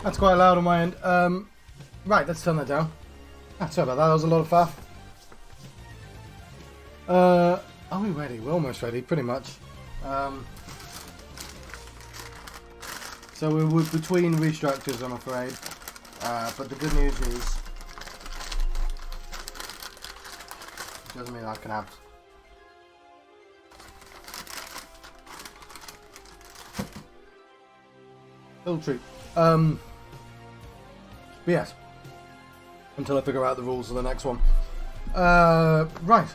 That's quite loud on my end. Right, let's turn that down. Sorry about that. That was a lot of faff. Are we ready? We're almost ready, pretty much. So we're between restructures, I'm afraid. But the good news is, it doesn't mean I can have. Little treat. But yes. Until I figure out the rules of the next one. Right.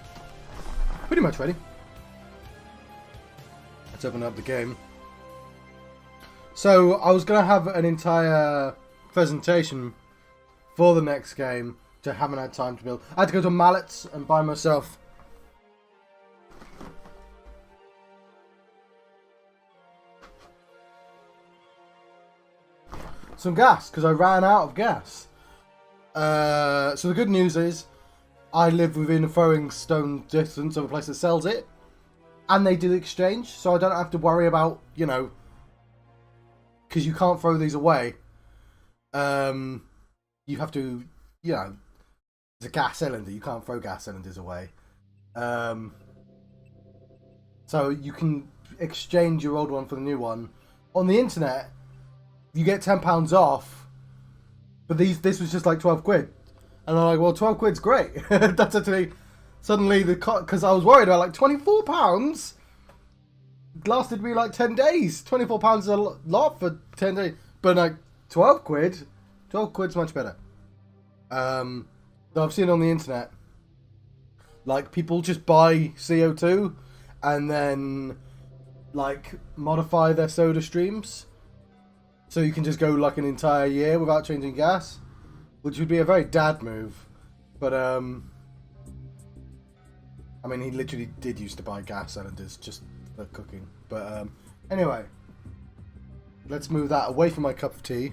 Pretty much ready. Let's open up the game. So, I was going to have an entire presentation for the next game, which I haven't had time to build. I had to go to Mallets and buy myself some gas, because I ran out of gas. So the good news is, I live within a throwing stone distance of a place that sells it, and they do exchange, so I don't have to worry about, you know, because you can't throw these away. You have to, you know, it's a gas cylinder, you can't throw gas cylinders away. So you can exchange your old one for the new one. On the internet, you get £10 off, but this was just like 12 quid. And I'm like, well, 12 quid's great. That's actually, suddenly, because I was worried about like £24 lasted me like 10 days. £24 is a lot for 10 days. But like, 12 quid's much better. Though I've seen on the internet, like, people just buy CO2 and then, like, modify their soda streams. So you can just go like an entire year without changing gas. Which would be a very dad move. But, I mean, he literally did used to buy gas cylinders just for cooking. But, anyway. Let's move that away from my cup of tea.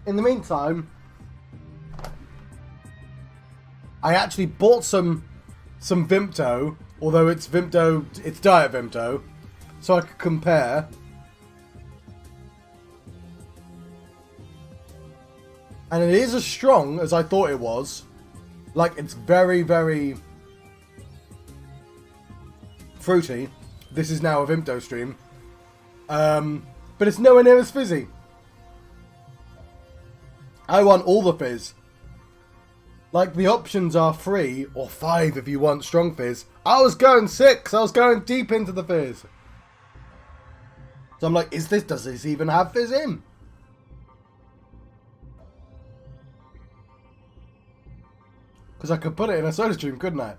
In the meantime, I actually bought some Vimto. Although it's Vimto, it's Diet Vimto. So I could compare. And it is as strong as I thought it was. Like, it's very, very fruity. This is now a Vimto stream. But it's nowhere near as fizzy. I want all the fizz. Like, the options are 3 or 5 if you want strong fizz. I was going 6. I was going deep into the fizz. So I'm like, does this even have fizz in? Because I could put it in a soda stream, couldn't I?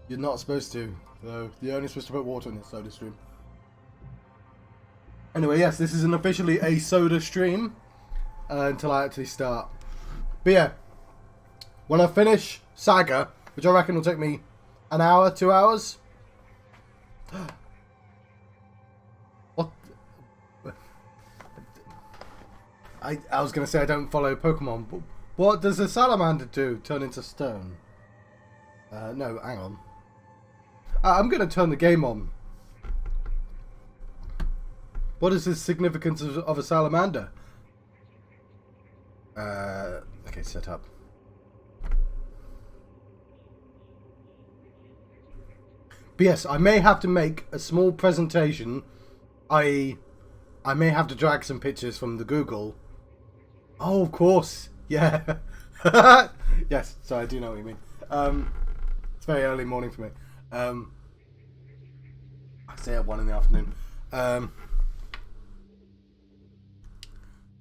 You're not supposed to. So you're only supposed to put water in a soda stream. Anyway, yes, this isn't officially a soda stream until I actually start. But yeah, when I finish SaGa, which I reckon will take me an hour, 2 hours. What? I was going to say I don't follow Pokemon, but what does a salamander do? Turn into stone? No, hang on. I'm going to turn the game on. What is the significance of a salamander? Okay, set up. But yes, I may have to make a small presentation. I may have to drag some pictures from the Google. Oh, of course. Yeah. Yes, so I do know what you mean. It's very early morning for me. I stay at 1 in the afternoon.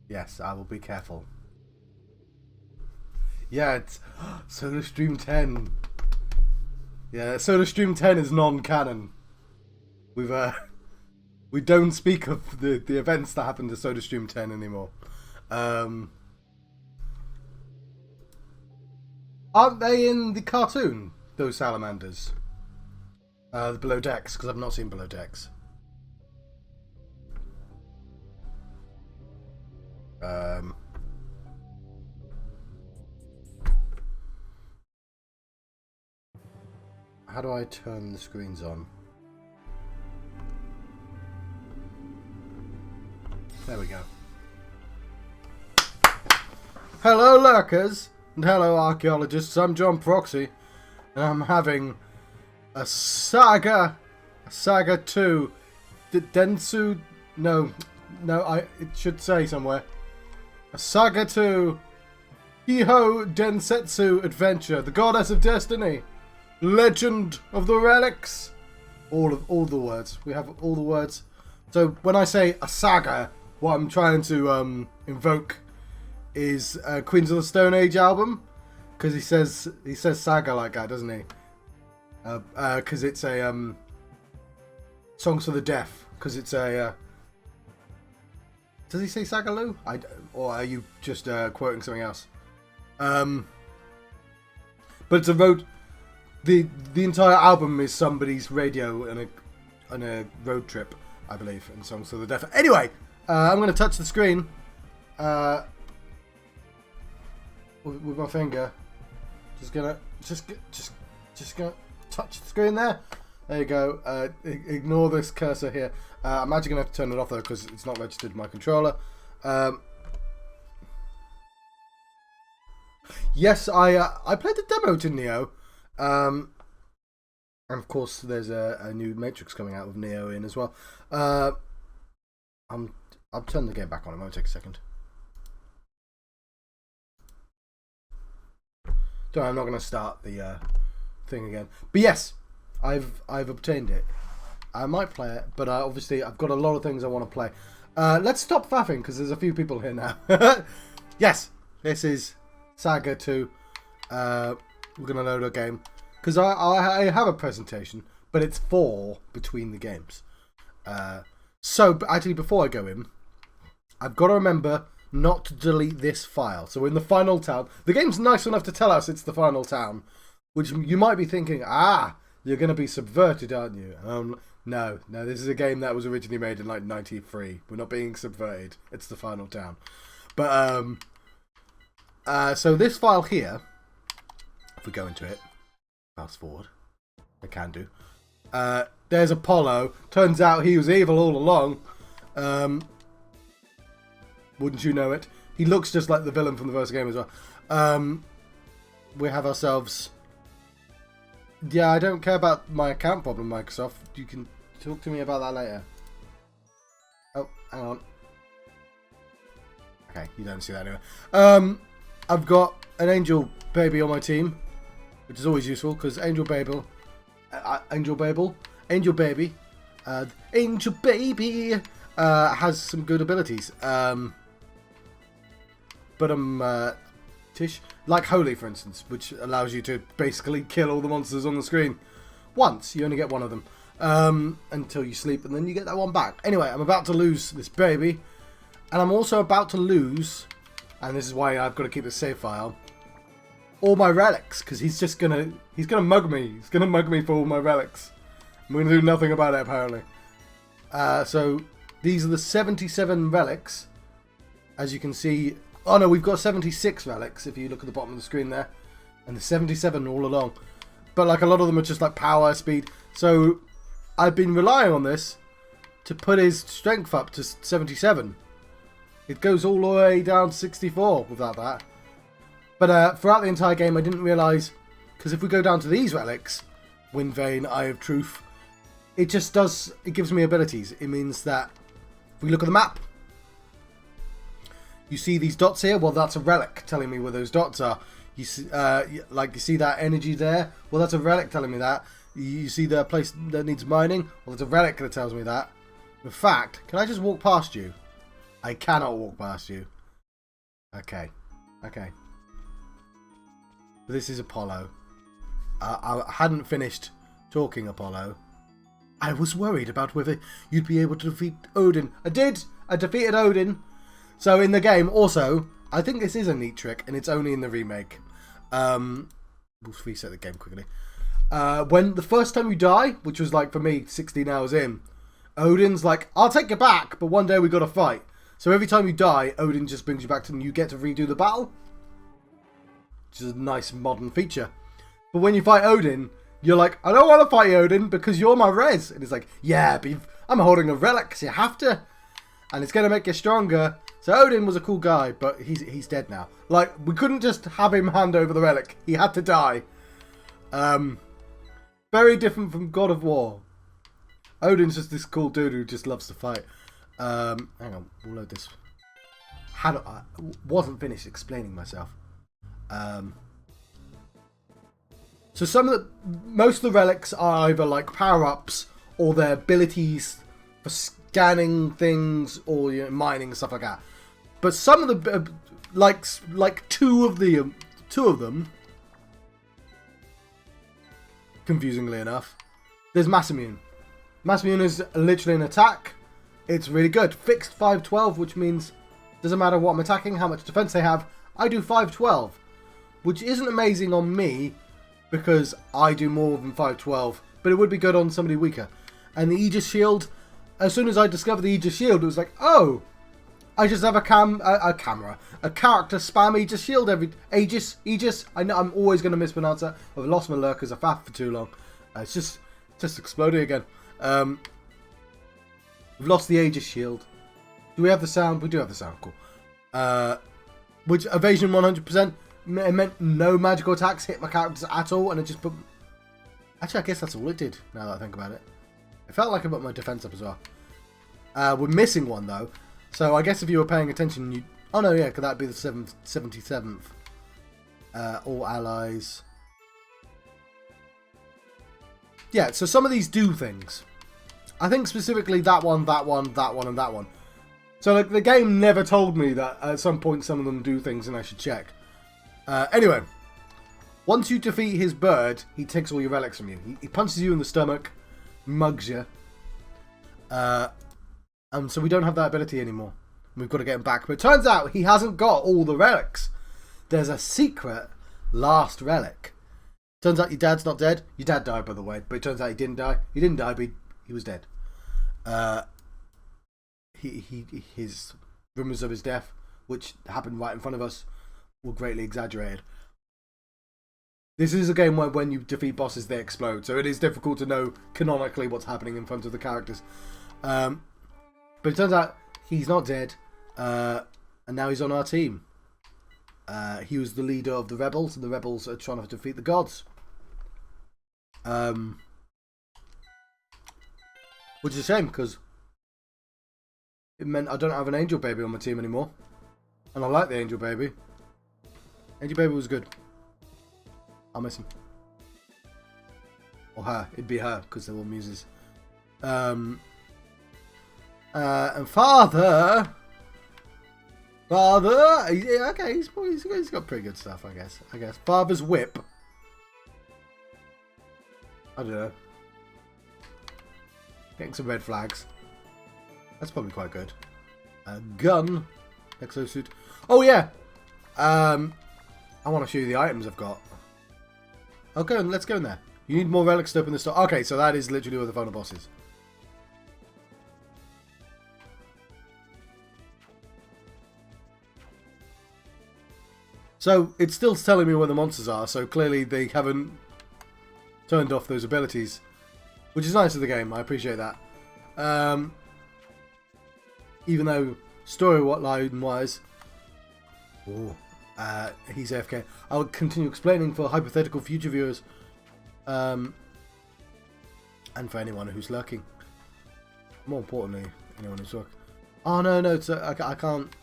Yes, I will be careful. Yeah, it's Soda Stream 10. Yeah, Soda Stream 10 is non-canon. We don't speak of the events that happened to Soda Stream 10 anymore. Aren't they in the cartoon, those salamanders? The Below Decks, because I've not seen Below Decks. How do I turn the screens on? There we go. Hello lurkers, and hello archaeologists, I'm John Proxy, and I'm having a SaGa 2, Densu, it should say somewhere, a SaGa 2, Hiho Densetsu Adventure, the Goddess of Destiny, Legend of the Relics, all the words, we have all the words. So when I say a SaGa, what I'm trying to invoke is Queens of the Stone Age album, because he says SaGa like that, doesn't he? Because it's a Songs for the Deaf. Because it's a does he say Sagaloo? Or are you just quoting something else? But it's a road. The entire album is somebody's radio and a road trip, I believe, in Songs for the Deaf. Anyway, I'm going to touch the screen. With my finger, just gonna touch the screen there. There you go. Ignore this cursor here. I'm actually gonna have to turn it off though because it's not registered to my controller. Yes, I played the demo to Neo, and of course there's a new Matrix coming out with Neo in as well. I'll turn the game back on. It won't take a second. I'm not going to start the thing again. But yes, I've obtained it. I might play it, but obviously I've got a lot of things I want to play. Let's stop faffing because there's a few people here now. Yes, this is SaGa 2. We're going to load a game because I have a presentation, but it's 4 between the games. So actually, before I go in, I've got to remember not to delete this file. So in the final town, the game's nice enough to tell us it's the final town, which you might be thinking, you're going to be subverted, aren't you? No, this is a game that was originally made in like 93. We're not being subverted. It's the final town. But, so this file here, if we go into it, fast forward, I can do. There's Apollo. Turns out he was evil all along. Wouldn't you know it? He looks just like the villain from the first game as well. We have ourselves... Yeah, I don't care about my account problem, Microsoft. You can talk to me about that later. Oh, hang on. Okay, you don't see that anyway. I've got an Angel Baby on my team, which is always useful, because Angel Baby... Angel Baby has some good abilities. But Tish, like Holy, for instance, which allows you to basically kill all the monsters on the screen once. You only get one of them until you sleep, and then you get that one back. Anyway, I'm about to lose this baby, and I'm also about to lose, and this is why I've got to keep the save file, all my relics, because he's gonna mug me. He's gonna mug me for all my relics. I'm gonna do nothing about it apparently. So these are the 77 relics, as you can see. Oh no, we've got 76 relics if you look at the bottom of the screen there. And the 77 all along. But like a lot of them are just like power, speed. So I've been relying on this to put his strength up to 77. It goes all the way down to 64 without that. But throughout the entire game I didn't realise, because if we go down to these relics, Wind Vein, Eye of Truth, it just does, it gives me abilities. It means that if we look at the map, you see these dots here? Well, that's a relic telling me where those dots are. You see, you see that energy there? Well, that's a relic telling me that. You see the place that needs mining? Well, it's a relic that tells me that. In fact, can I just walk past you? I cannot walk past you. Okay. This is Apollo. I hadn't finished talking, Apollo. I was worried about whether you'd be able to defeat Odin. I did! I defeated Odin. So in the game, also, I think this is a neat trick, and it's only in the remake. We'll reset the game quickly. When the first time you die, which was like for me 16 hours in, Odin's like, I'll take you back, but one day we got to fight. So every time you die, Odin just brings you back to, and you get to redo the battle, which is a nice modern feature. But when you fight Odin, you're like, I don't want to fight Odin because you're my res. And it's like, yeah, but I'm holding a relic, so you have to. And it's going to make you stronger. So Odin was a cool guy, but he's dead now. Like, we couldn't just have him hand over the relic. He had to die. Very different from God of War. Odin's just this cool dude who just loves to fight. Hang on, we'll load this. I wasn't finished explaining myself. So most of the relics are either like power-ups or their abilities for scanning things or mining and stuff like that. But some of the like two of them, confusingly enough, there's Mass Immune. Mass Immune is literally an attack. It's really good. Fixed 512, which means doesn't matter what I'm attacking, how much defense they have, I do 512, which isn't amazing on me because I do more than 512, but it would be good on somebody weaker. And the Aegis Shield, as soon as I discovered the Aegis Shield, it was like, oh, I just have a character spam Aegis Shield Aegis. I know I'm always going to mispronounce that. I've lost my lurkers. I've faffed for too long. It's just exploding again. We've lost the Aegis Shield. Do we have the sound? We do have the sound. Cool. Which evasion 100%. It meant no magical attacks hit my characters at all, and it just put. Actually, I guess that's all it did. Now that I think about it, it felt like I put my defense up as well. We're missing one though. So I guess if you were paying attention, you... Oh no, yeah, could that be the 77th? All allies. Yeah, so some of these do things. I think specifically that one, and that one. So like the game never told me that at some point some of them do things and I should check. Anyway, once you defeat his bird, he takes all your relics from you. He punches you in the stomach, mugs you. And so we don't have that ability anymore. We've got to get him back. But it turns out he hasn't got all the relics. There's a secret last relic. Turns out your dad's not dead. Your dad died, by the way. But it turns out he didn't die. He didn't die, but he was dead. His rumours of his death, which happened right in front of us, were greatly exaggerated. This is a game where when you defeat bosses, they explode. So it is difficult to know canonically what's happening in front of the characters. But it turns out he's not dead, and now he's on our team. He was the leader of the rebels, and the rebels are trying to defeat the gods. Which is a shame, because it meant I don't have an angel baby on my team anymore. And I like the angel baby. Angel baby was good. I'll miss him. Or her. It'd be her, because they're all muses. And Father, yeah, okay, he's got pretty good stuff, I guess. Father's whip. I don't know. Getting some red flags. That's probably quite good. A gun, exosuit. Oh yeah. I want to show you the items I've got. Okay, let's go in there. You need more relics to open the store. Okay, so that is literally where the final boss is. So, it's still telling me where the monsters are, so clearly they haven't turned off those abilities. Which is nice of the game, I appreciate that. Even though, story-line-wise, he's AFK. I'll continue explaining for hypothetical future viewers. And for anyone who's lurking. More importantly, anyone who's lurking. Oh, no, it's, I can't...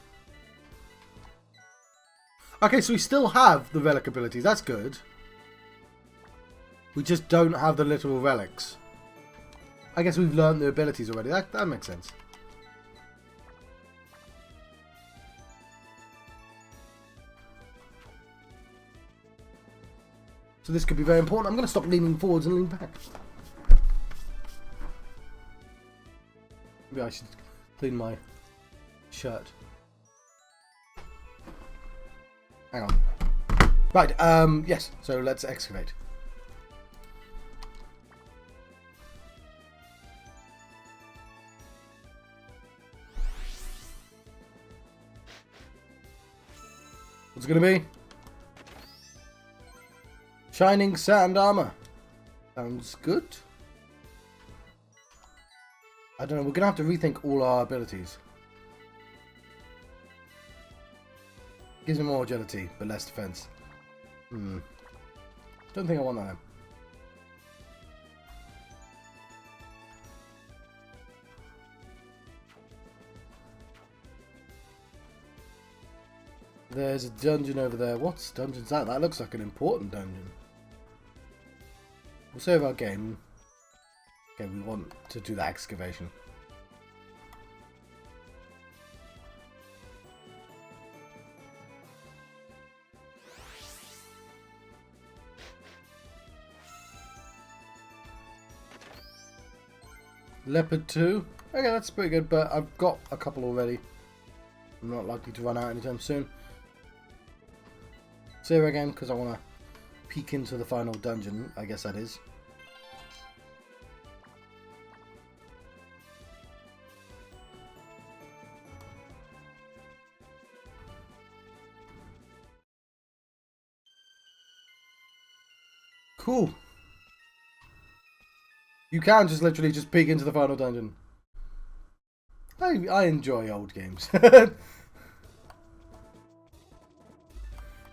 Okay, so we still have the relic abilities. That's good. We just don't have the literal relics. I guess we've learned the abilities already. That makes sense. So this could be very important. I'm going to stop leaning forwards and lean back. Maybe I should clean my shirt. Hang on. Right, yes, so let's excavate. What's it gonna be? Shining sand armor. Sounds good. I don't know, we're gonna have to rethink all our abilities. Gives me more agility, but less defense. Don't think I want that. There's a dungeon over there. What's dungeon's that? That looks like an important dungeon. We'll save our game. Okay, we want to do the excavation. Leopard 2. Okay, that's pretty good, but I've got a couple already. I'm not likely to run out anytime soon. Save again, because I want to peek into the final dungeon, I guess that is. Cool. You can just literally just peek into the final dungeon. I enjoy old games. It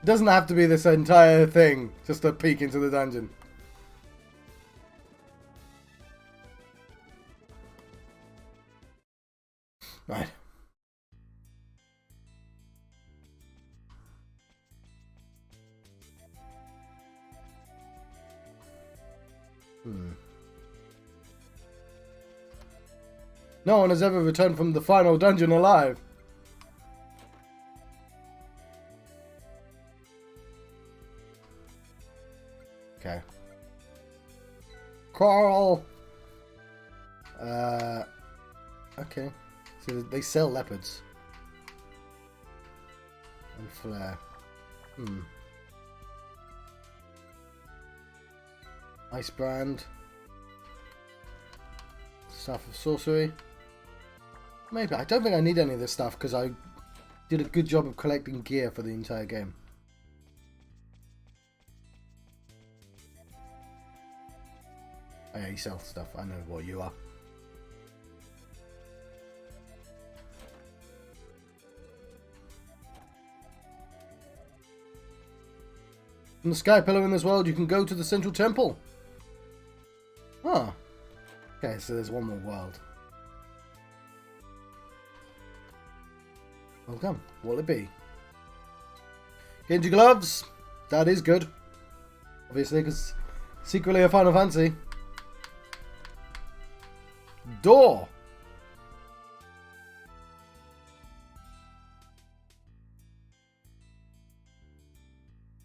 doesn't have to be this entire thing just to peek into the dungeon. Right. No one has ever returned from the final dungeon alive. Okay. Carl! Okay. So they sell leopards. And flare. Ice brand. Staff of sorcery. Maybe. I don't think I need any of this stuff because I did a good job of collecting gear for the entire game. Oh yeah, you sell stuff. I know what you are. From the sky pillar in this world, you can go to the central temple. Ah. Okay, so there's one more world. Welcome. What'll it be? Genji gloves. That is good. Obviously, because secretly a Final Fantasy. Door.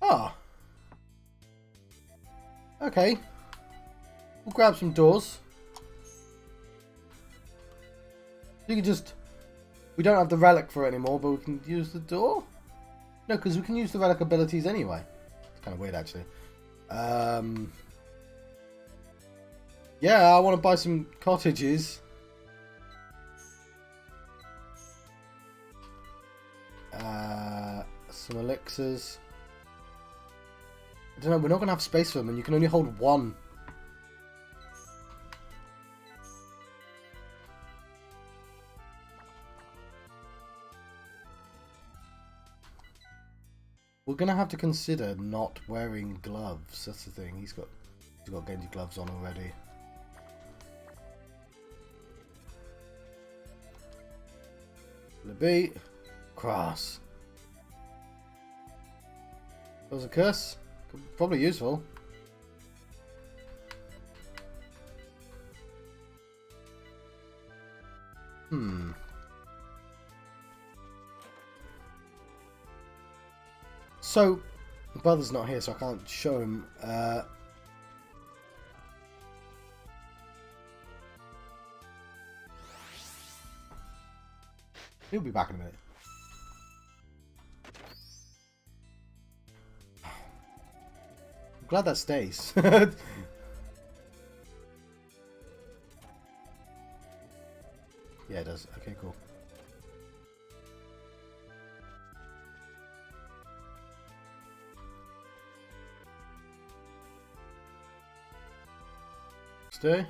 Ah. Okay. We'll grab some doors. You can just... We don't have the relic for it anymore, but we can use the door? No, because we can use the relic abilities anyway. It's kind of weird, actually. Yeah, I want to buy some cottages. Some elixirs. I don't know, we're not going to have space for them, and you can only hold one. We're going to have to consider not wearing gloves. That's the thing. He's got Genji gloves on already. The beat. Cross. That was a curse. Probably useful. So, my brother's not here, so I can't show him. He'll be back in a minute. I'm glad that stays. Yeah, it does. Okay, cool. Stay.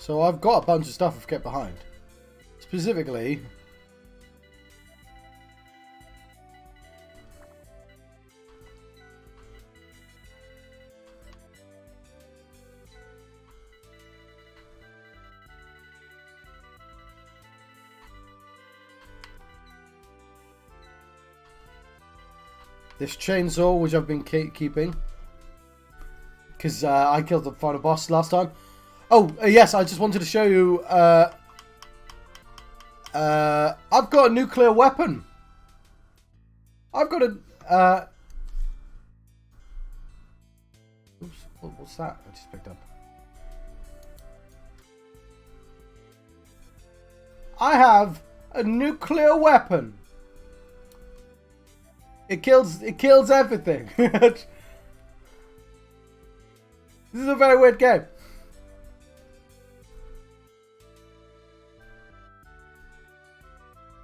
So I've got a bunch of stuff I've kept behind. Specifically... this chainsaw, which I've been keeping. Because I killed the final boss last time. Oh, yes, I just wanted to show you... I've got a nuclear weapon. I've got a... Oops, what's that I just picked up? I have a nuclear weapon. It kills everything. This is a very weird game.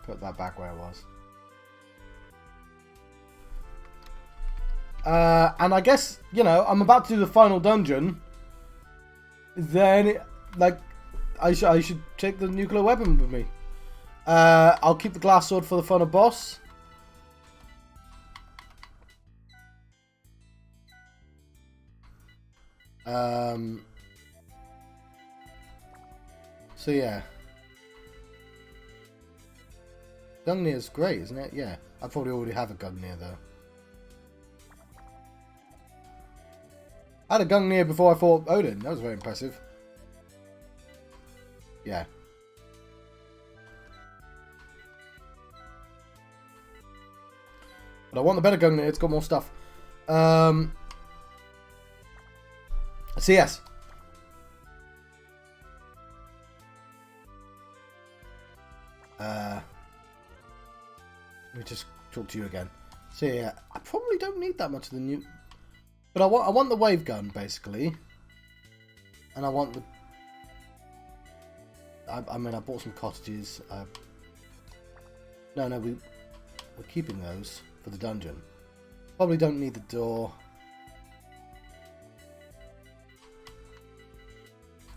Put that back where it was. And I guess, you know, I'm about to do the final dungeon. Then, like, I should take the nuclear weapon with me. I'll keep the glass sword for the final boss. So yeah. Gungnir's great, isn't it? Yeah. I probably already have a Gungnir though. I had a Gungnir before I fought Odin. That was very impressive. Yeah. But I want the better Gungnir. It's got more stuff. So yes. Let me just talk to you again. So yeah, I probably don't need that much of the new, but I want the wave gun basically, and I want the. I mean, I bought some cottages. No, we're keeping those for the dungeon. Probably don't need the door.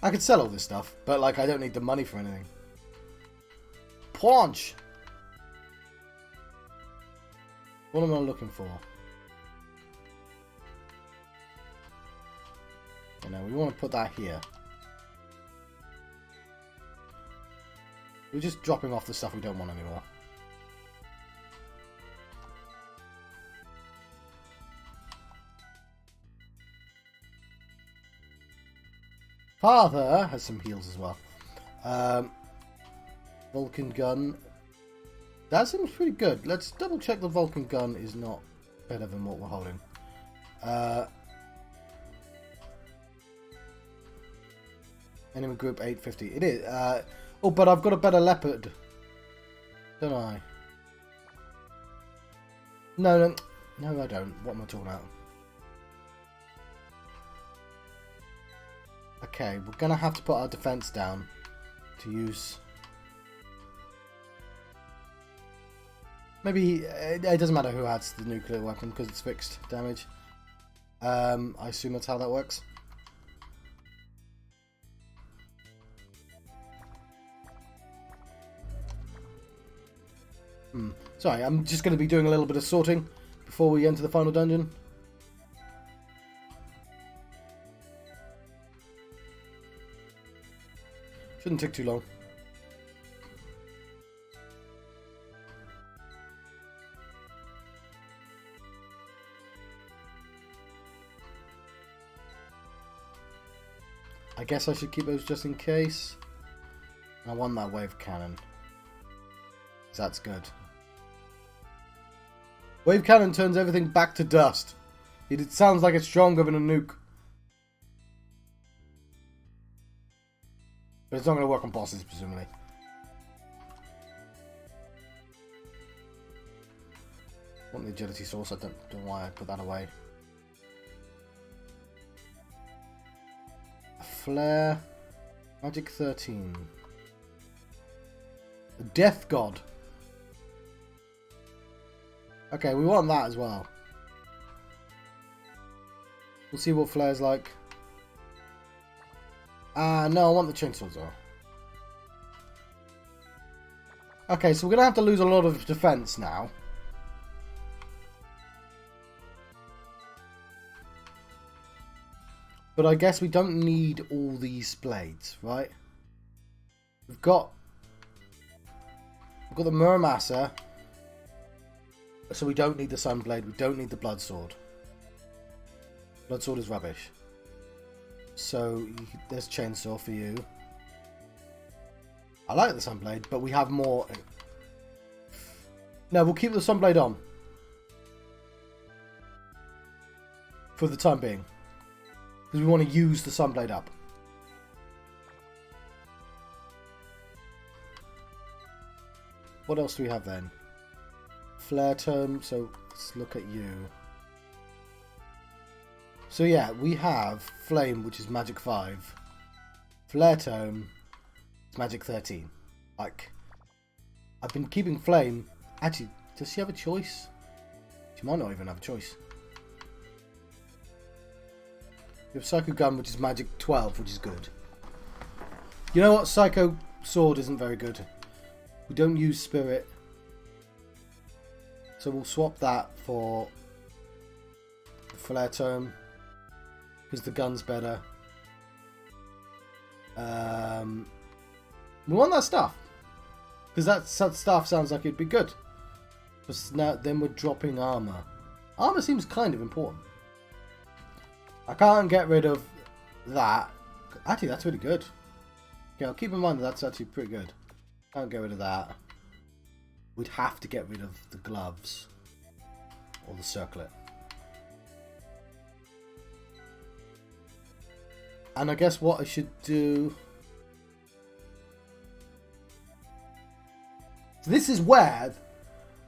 I could sell all this stuff, but like I don't need the money for anything. Paunch! What am I looking for? You know, we want to put that here. We're just dropping off the stuff we don't want anymore. Father has some heals as well. Vulcan gun. That seems pretty good. Let's double check the Vulcan gun is not better than what we're holding. Enemy group 850. It is. Oh, but I've got a better leopard. Don't I? No, I don't. What am I talking about? Okay, we're gonna have to put our defense down to use. Maybe it doesn't matter who adds the nuclear weapon because it's fixed damage. I assume that's how that works. Sorry, I'm just going to be doing a little bit of sorting before we enter the final dungeon. Shouldn't take too long. I guess I should keep those just in case. I want that wave cannon. That's good. Wave cannon turns everything back to dust. It sounds like it's stronger than a nuke. But it's not going to work on bosses, presumably. I want the agility source. I don't know why I put that away. A flare. Magic 13. The Death God. Okay, we want that as well. We'll see what flare's like. No, I want the chainsaws though. Okay, so we're gonna have to lose a lot of defense now. But I guess we don't need all these blades, right? We've got the Muramasa, so we don't need the Sunblade, we don't need the Blood Sword. Blood Sword is rubbish. So there's Chainsaw for you. I like the Sunblade, but we have more. No, we'll keep the Sunblade on. For the time being. Because we want to use the Sunblade up. What else do we have then? Flare Tome, so let's look at you. So yeah, we have Flame, which is Magic 5. Flare Tome, it's Magic 13. Like, I've been keeping Flame. Actually, does she have a choice? She might not even have a choice. You have Psycho Gun, which is Magic 12, which is good. You know what? Psycho Sword isn't very good. We don't use Spirit. So we'll swap that for the Flare Tome. Because the gun's better. We want that stuff. Because that stuff sounds like it'd be good. But now, then we're dropping armor. Armor seems kind of important. I can't get rid of that. Actually, that's really good. Okay, I'll keep in mind that that's actually pretty good. Can't get rid of that. We'd have to get rid of the gloves. Or the circlet. And I guess what I should do... So this is where...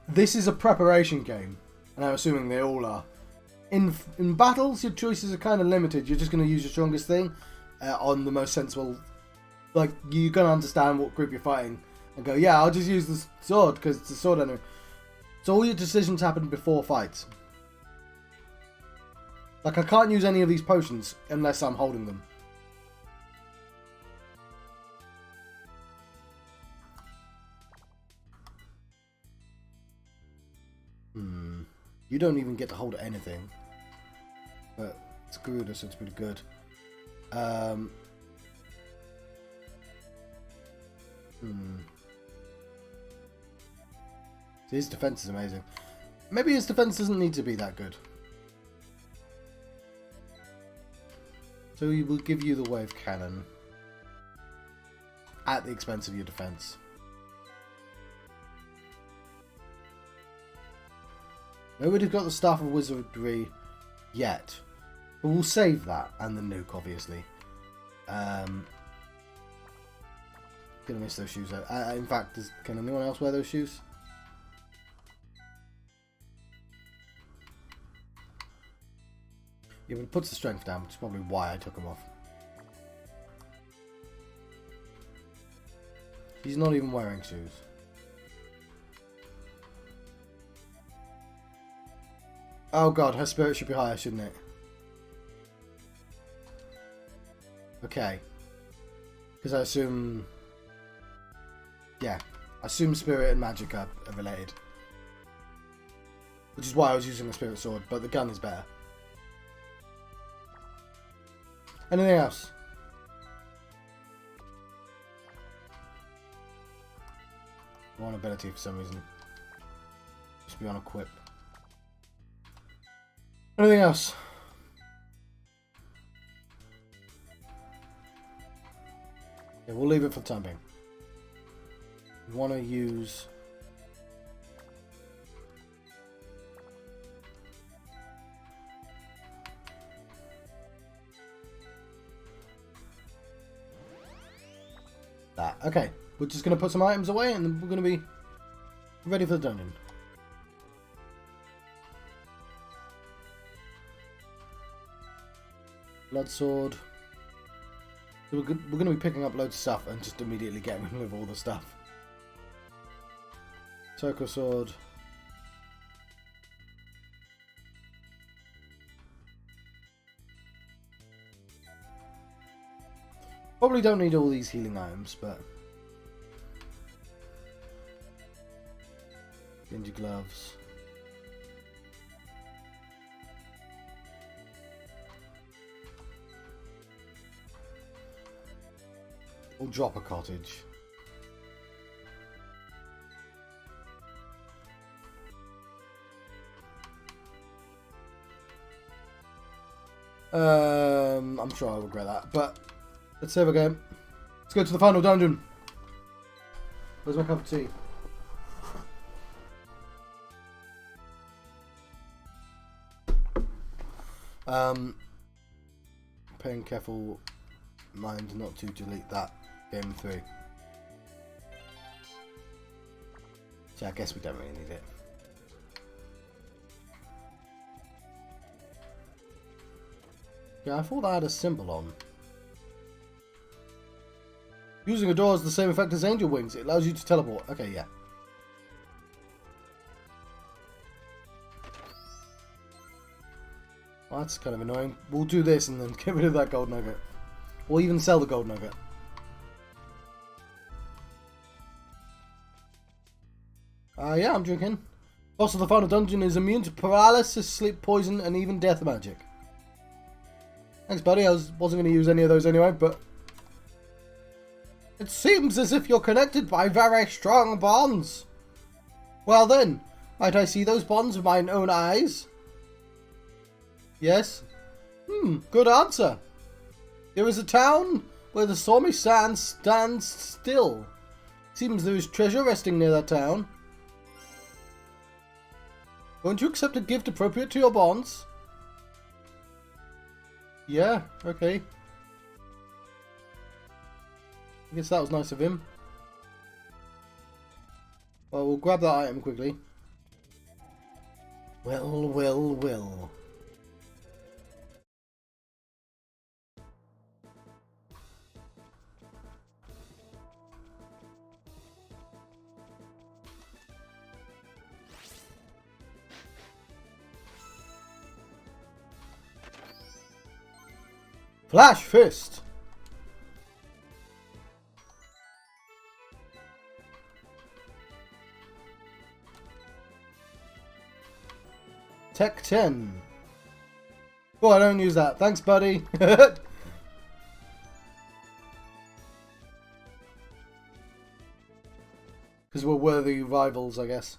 This is a preparation game. And I'm assuming they all are. In battles, your choices are kind of limited. You're just going to use your strongest thing on the most sensible... Like, you're going to understand what group you're fighting. And go, yeah, I'll just use the sword because it's a sword enemy. So all your decisions happen before fights. Like, I can't use any of these potions unless I'm holding them. You don't even get to hold anything. But it's Garuda, so it's pretty good. His defense is amazing. Maybe his defense doesn't need to be that good. So he will give you the wave cannon. At the expense of your defense. Nobody's got the Staff of Wizardry yet. But we'll save that. And the nuke, obviously. Gonna miss those shoes. In fact, can anyone else wear those shoes? Yeah, but it puts the strength down, which is probably why I took them off. She's not even wearing shoes. Oh god, her spirit should be higher, shouldn't it? Okay. Because I assume... Yeah. I assume spirit and magic are related. Which is why I was using the spirit sword, but the gun is better. Anything else? One ability for some reason. Just be on equip. Anything else? Yeah, we'll leave it for the time being. We want to use... that. Okay, we're just going to put some items away and then we're going to be ready for the dungeon. Blood Sword. So we're going to be picking up loads of stuff and just immediately getting rid of all the stuff. Psycho Sword. Probably don't need all these healing items, but... Genji gloves. Or drop a cottage. I'm sure I'll regret that, but let's save a game. Let's go to the final dungeon. Where's my cup of tea? Paying careful mind not to delete that game 3. So I guess we don't really need it. Yeah, I thought I had a symbol on. Using a door has the same effect as angel wings. It allows you to teleport. Okay, yeah. Well, that's kind of annoying. We'll do this and then get rid of that gold nugget. Or even sell the gold nugget. Yeah, I'm drinking. Boss of the final dungeon is immune to paralysis, sleep, poison, and even death magic. Thanks, buddy. I wasn't going to use any of those anyway, but... It seems as if you're connected by very strong bonds. Well then, might I see those bonds with mine own eyes? Yes? Good answer. There is a town where the stormy sand stands still. Seems there is treasure resting near that town. Won't you accept a gift appropriate to your bonds? Yeah, okay. I guess that was nice of him. Well, we'll grab that item quickly. Well. Flash Fist! Tech 10. Oh, I don't use that. Thanks, buddy. Because we're worthy rivals, I guess.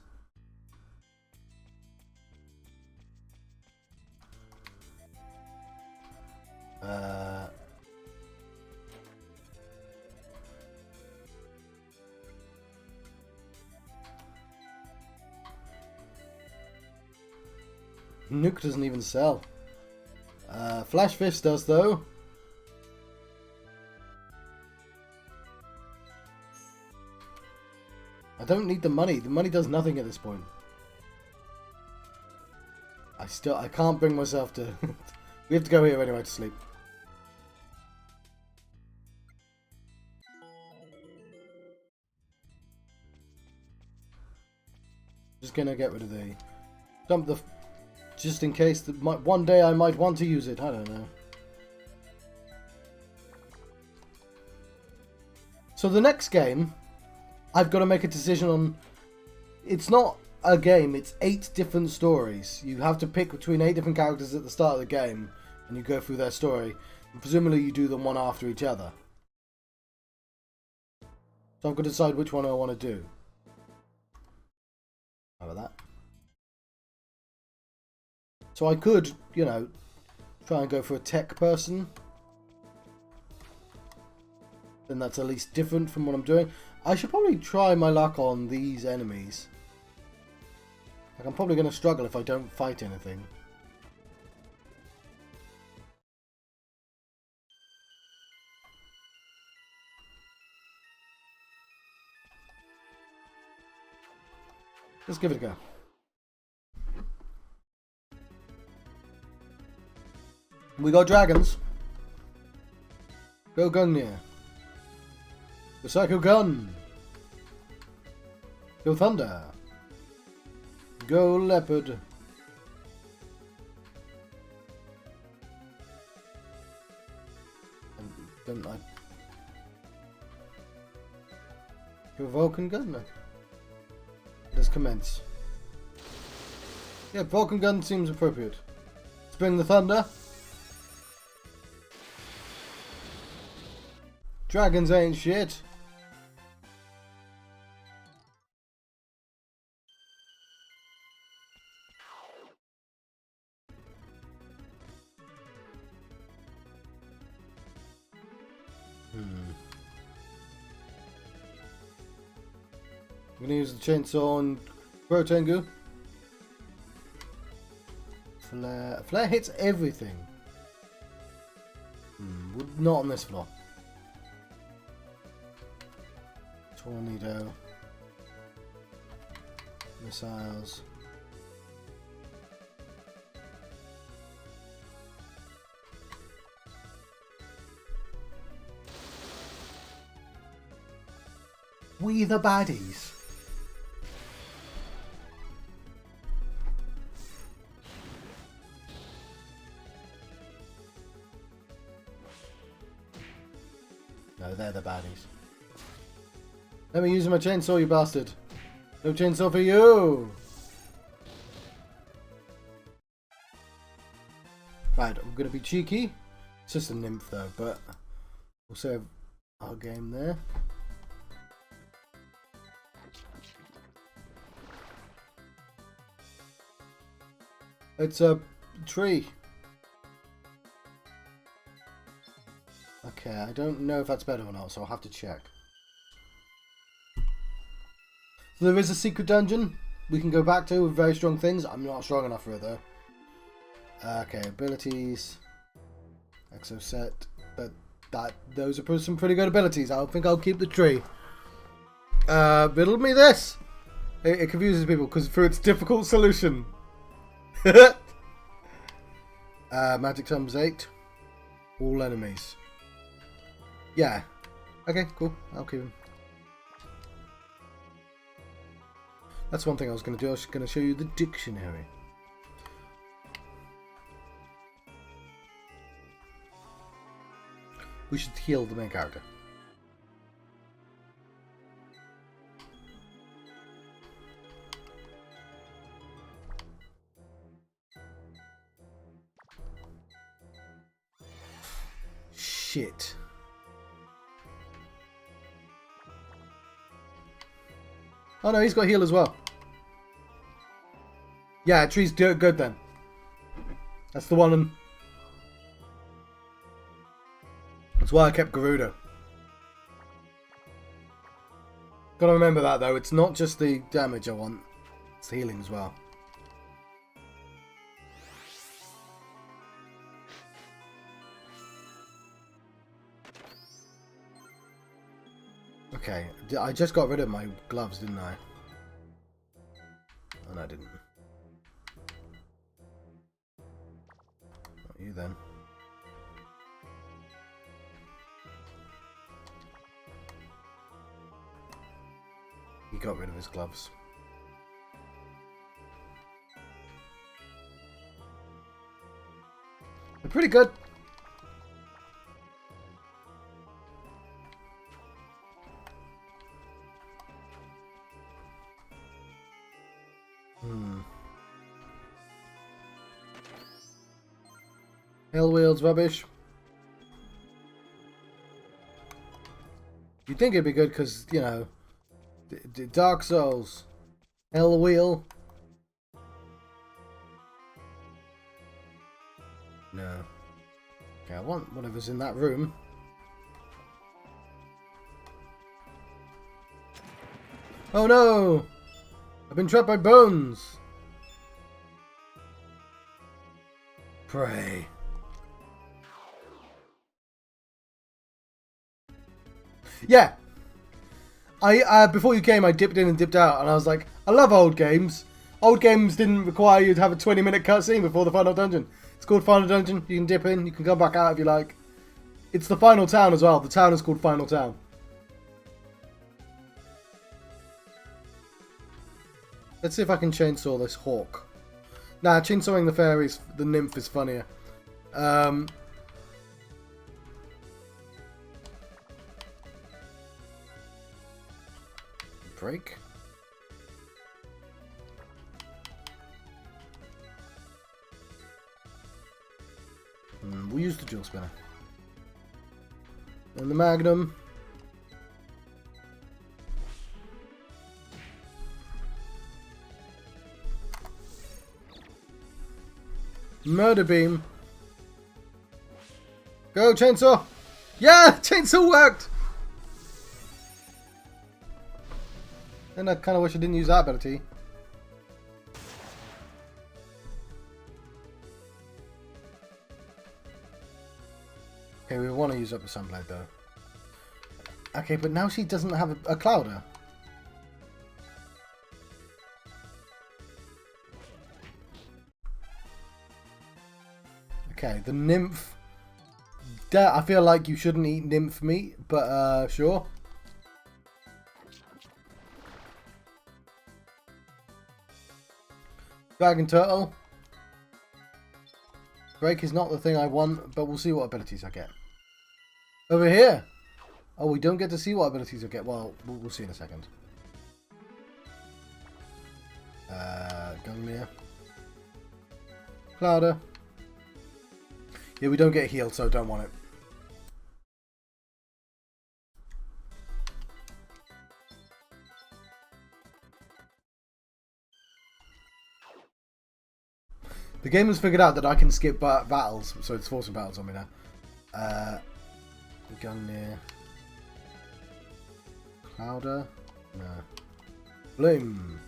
Nuke doesn't even sell. Flash Fist does, though. I don't need the money. The money does nothing at this point. I can't bring myself to... We have to go here anyway to sleep. Just gonna get rid of the... Dump the... Just in case that one day I might want to use it. I don't know. So the next game, I've got to make a decision on... It's not a game, it's 8 different stories. You have to pick between 8 different characters at the start of the game, and you go through their story. And presumably you do them one after each other. So I've got to decide which one I want to do. How about that? So I could, you know, try and go for a tech person. Then that's at least different from what I'm doing. I should probably try my luck on these enemies. Like, I'm probably going to struggle if I don't fight anything. Let's give it a go. We got dragons. Go Gungnir. Go Psycho Gun. Go Thunder. Go Leopard. And don't I Your Vulcan gun? No. Let's commence. Yeah, Vulcan gun seems appropriate. Let's bring the thunder. Dragons ain't shit. I'm gonna use the chainsaw on Grotengu. Flare. Flare hits everything. Not on this floor. Tornado. Missiles. We the baddies. No, they're the baddies. Let me use my chainsaw, you bastard. No chainsaw for you! Right, I'm gonna be cheeky. It's just a nymph though, but we'll save our game there. It's a tree. Okay, I don't know if that's better or not, so I'll have to check. So there is a secret dungeon we can go back to with very strong things. I'm not strong enough for it though. Okay, abilities. Exoset. Those are some pretty good abilities. I think I'll keep the tree. Riddle me this. It confuses people because for its difficult solution. Magic sums 8. All enemies. Yeah. Okay, cool. I'll keep him. That's one thing I was going to do. I was going to show you the dictionary. We should heal the main character. Shit. Oh no, he's got heal as well. Yeah, tree's good then. That's the one. That's why I kept Garuda. Gotta remember that though, it's not just the damage I want, it's the healing as well. Okay, I just got rid of my gloves, didn't I? Oh no, I didn't. Not you then. He got rid of his gloves. They're pretty good. Hell wheels rubbish. You'd think it'd be good because, you know, Dark Souls, Hell Wheel. No. Okay, I want whatever's in that room. Oh no! I've been trapped by bones! Pray. Yeah! I before you came, I dipped in and dipped out, and I was like, I love old games. Old games didn't require you to have a 20-minute cutscene before the final dungeon. It's called Final Dungeon. You can dip in, you can come back out if you like. It's the final town as well. The town is called Final Town. Let's see if I can chainsaw this hawk. Nah, chainsawing the fairies, the nymph is funnier. break. We'll use the jewel spinner. And the magnum. Murder beam. Go, chainsaw! Yeah! Chainsaw worked! And I kind of wish I didn't use that ability. Okay, we want to use up the Sunblade though. Okay, but now she doesn't have a Clouder. Okay, the Nymph. I feel like you shouldn't eat Nymph meat, but sure. Dragon Turtle. Break is not the thing I want, but we'll see what abilities I get. Over here! Oh, we don't get to see what abilities I get. Well, we'll see in a second. Gungnir. Clouder. Yeah, we don't get healed, so don't want it. The game has figured out that I can skip battles, so it's forcing battles on me now. Gungnir. Clouder. No. Bloom.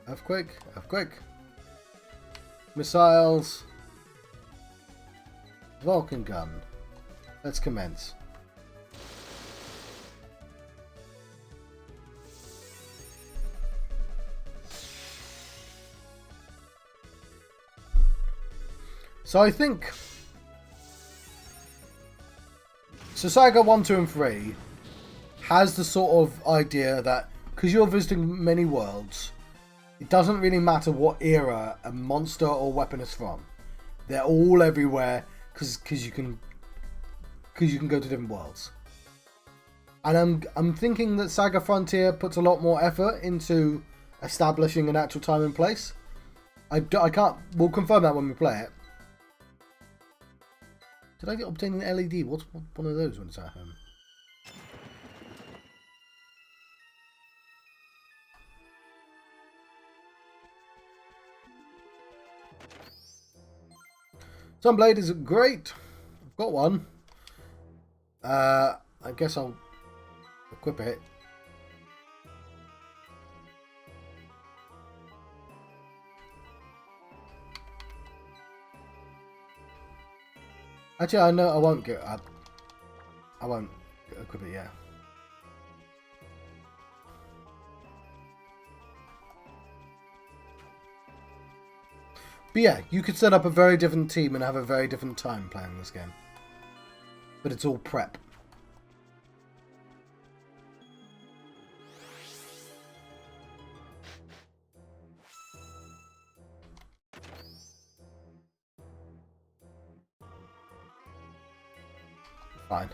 Earthquake. Earthquake. Missiles. Vulcan gun. Let's commence. So I think SaGa 1, 2 and 3 has the sort of idea that because you're visiting many worlds, it doesn't really matter what era a monster or weapon is from. They're all everywhere because you can go to different worlds. And I'm thinking that SaGa Frontier puts a lot more effort into establishing an actual time and place. I can't. We'll confirm that when we play it. Did I obtain an LED? What's one of those when it's at home? Sunblade is great. I've got one. I guess I'll equip it. Actually, I know I won't get. I won't equip it yet. But yeah, you could set up a very different team and have a very different time playing this game. But it's all prep. Fine.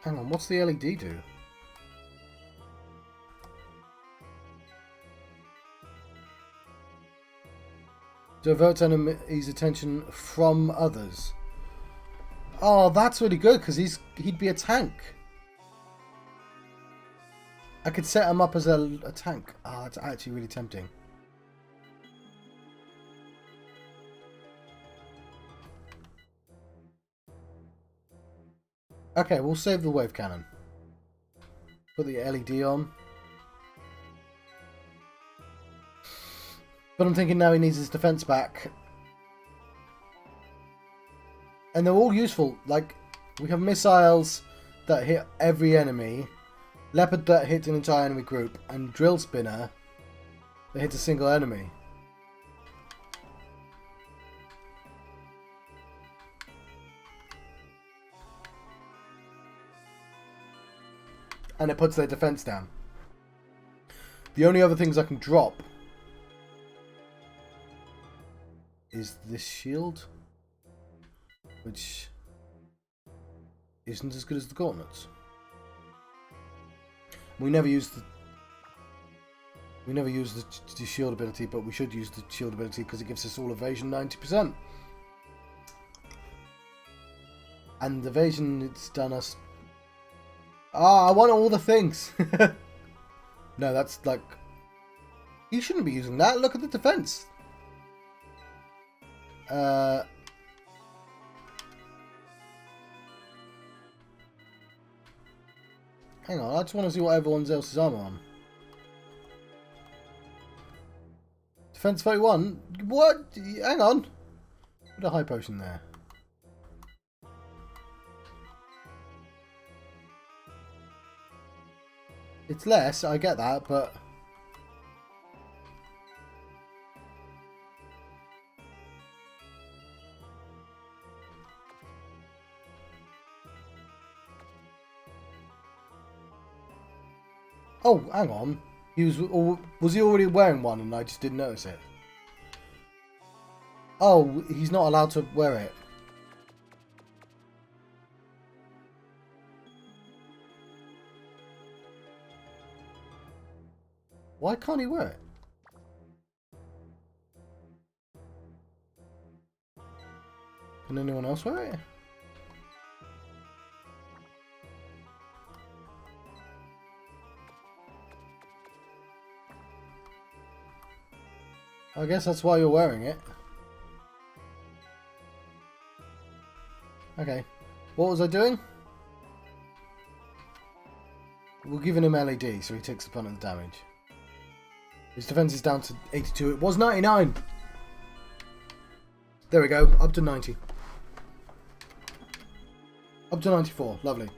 Hang on, what's the LED do? Divert enemies' attention from others. Oh, that's really good because he'd be a tank. I could set him up as a tank. Oh, it's actually really tempting. Okay, we'll save the wave cannon. Put the LED on. But I'm thinking now he needs his defense back. And they're all useful. Like, we have missiles that hit every enemy. Leopard that hits an entire enemy group. And drill spinner that hits a single enemy. And it puts their defense down. The only other things I can drop is this shield. which isn't as good as the gauntlets. We never use the shield ability, but we should use the shield ability because it gives us all evasion 90%. And evasion, it's done us... Ah, I want all the things! No, that's like... You shouldn't be using that. Look at the defense. Hang on, I just want to see what everyone else's armor on. Defense 31? What? Hang on. Put a high potion there. It's less, I get that, but... Oh, hang on. Was he already wearing one and I just didn't notice it? Oh, he's not allowed to wear it. Why can't he wear it? Can anyone else wear it? I guess that's why you're wearing it. Okay. What was I doing? We're giving him LED, so he takes the brunt of the damage. His defense is down to 82. It was 99! There we go. Up to 90. Up to 94. Lovely.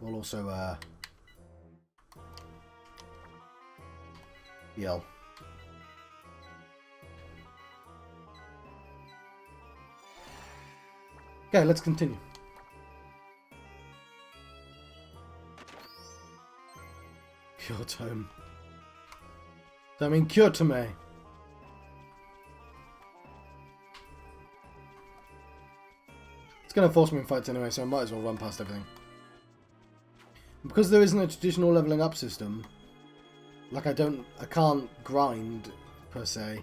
We'll also, yell. Okay, let's continue. Cure tome. I mean, cure to me. It's going to force me in fights anyway, so I might as well run past everything. Because there isn't a traditional leveling up system, like I can't grind per se,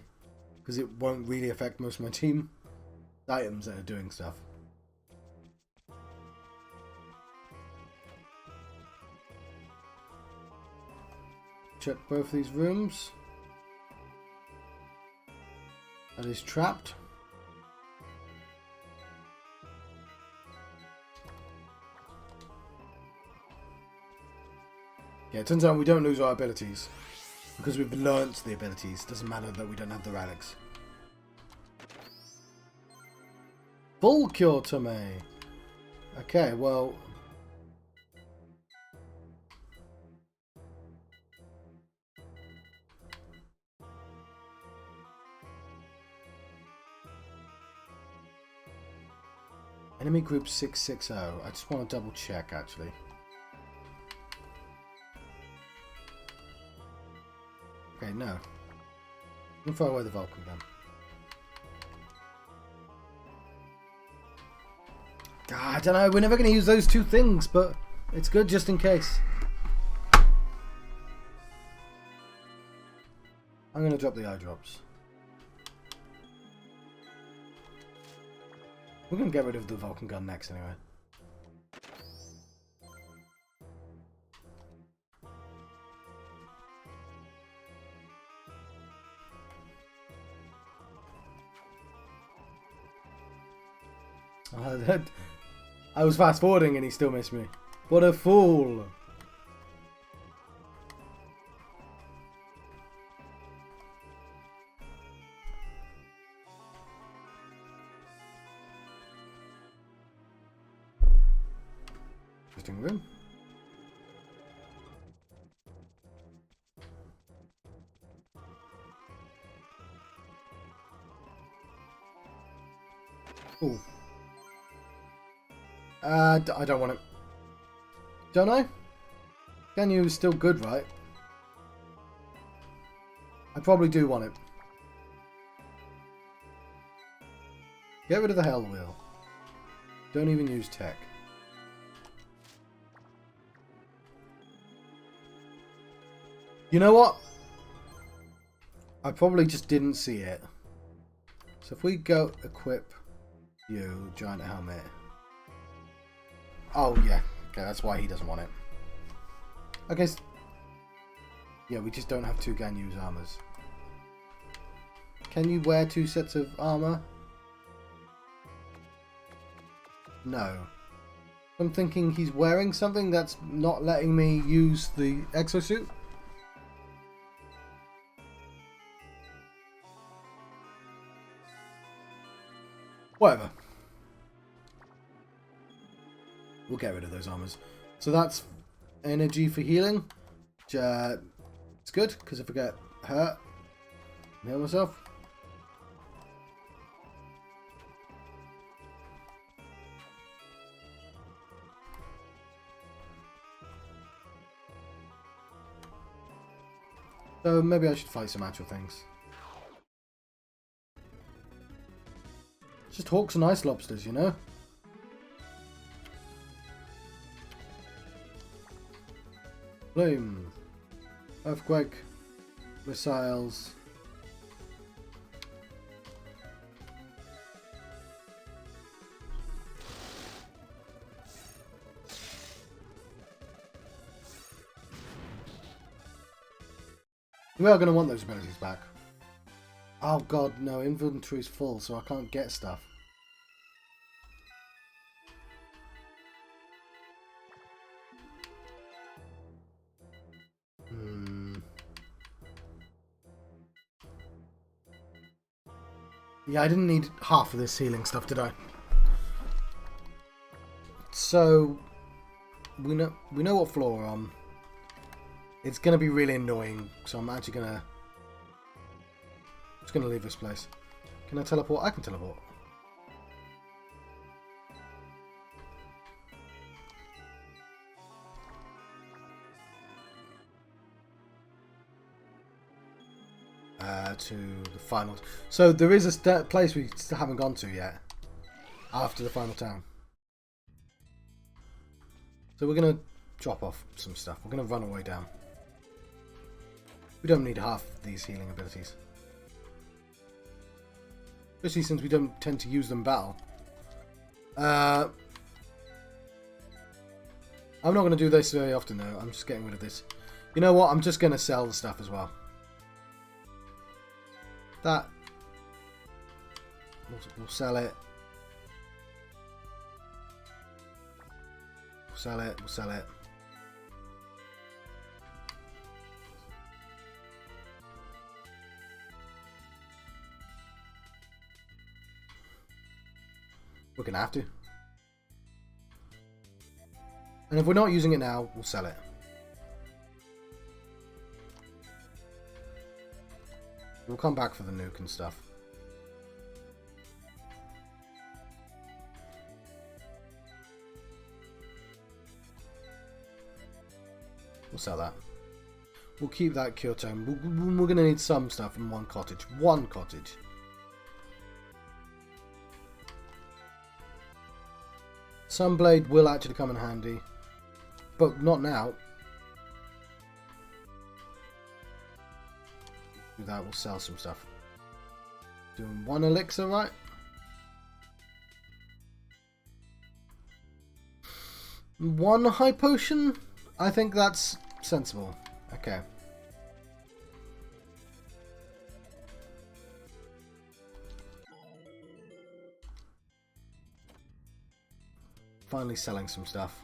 because it won't really affect most of my team items that are doing stuff. Check both these rooms. That is trapped. Yeah, it turns out we don't lose our abilities. Because we've learnt the abilities. Doesn't matter that we don't have the relics. Full cure to me. Okay, well... Enemy group 660. I just want to double check actually. Okay, no. I'm gonna throw away the Vulcan gun. I don't know, we're never going to use those two things, but it's good just in case. I'm going to drop the eye drops. We're going to get rid of the Vulcan gun next anyway. I was fast forwarding and he still missed me. What a fool! Interesting room. Ooh. I don't want it. Don't I? Can you? Still good, right? I probably do want it. Get rid of the hell wheel. Don't even use tech. You know what? I probably just didn't see it. So if we go equip you, giant helmet. Oh yeah, okay, that's why he doesn't want it. I guess, yeah, we just don't have two Ganyu's armors. Can you wear 2 sets of armor? No. I'm thinking he's wearing something that's not letting me use the exosuit. Whatever. We'll get rid of those armors. So that's energy for healing. It's good, because if I get hurt, I heal myself. So maybe I should fight some actual things. Just hawks and ice lobsters, you know? Bloom. Earthquake. Missiles. We are going to want those abilities back. Oh god, no, inventory's full, so I can't get stuff. Yeah, I didn't need half of this healing stuff, did I? So we know what floor we're on. It's gonna be really annoying, so I'm actually just gonna leave this place. Can I teleport? I can teleport. To the final. So there is a place we still haven't gone to yet. After the final town. So we're gonna drop off some stuff. We're gonna run our way down. We don't need half these healing abilities. Especially since we don't tend to use them in battle. I'm not going to do this very often though. I'm just getting rid of this. You know what? I'm just going to sell the stuff as well. That. We'll sell it. We'll sell it. We'll sell it. We're going to have to. And if we're not using it now, we'll sell it. We'll come back for the nuke and stuff. We'll sell that. We'll keep that Kyoto. We're going to need some stuff in one cottage. One cottage. Sunblade will actually come in handy. But not now. Do that, we'll sell some stuff. Doing 1 elixir, right? One high potion? I think that's sensible. Okay. Finally selling some stuff.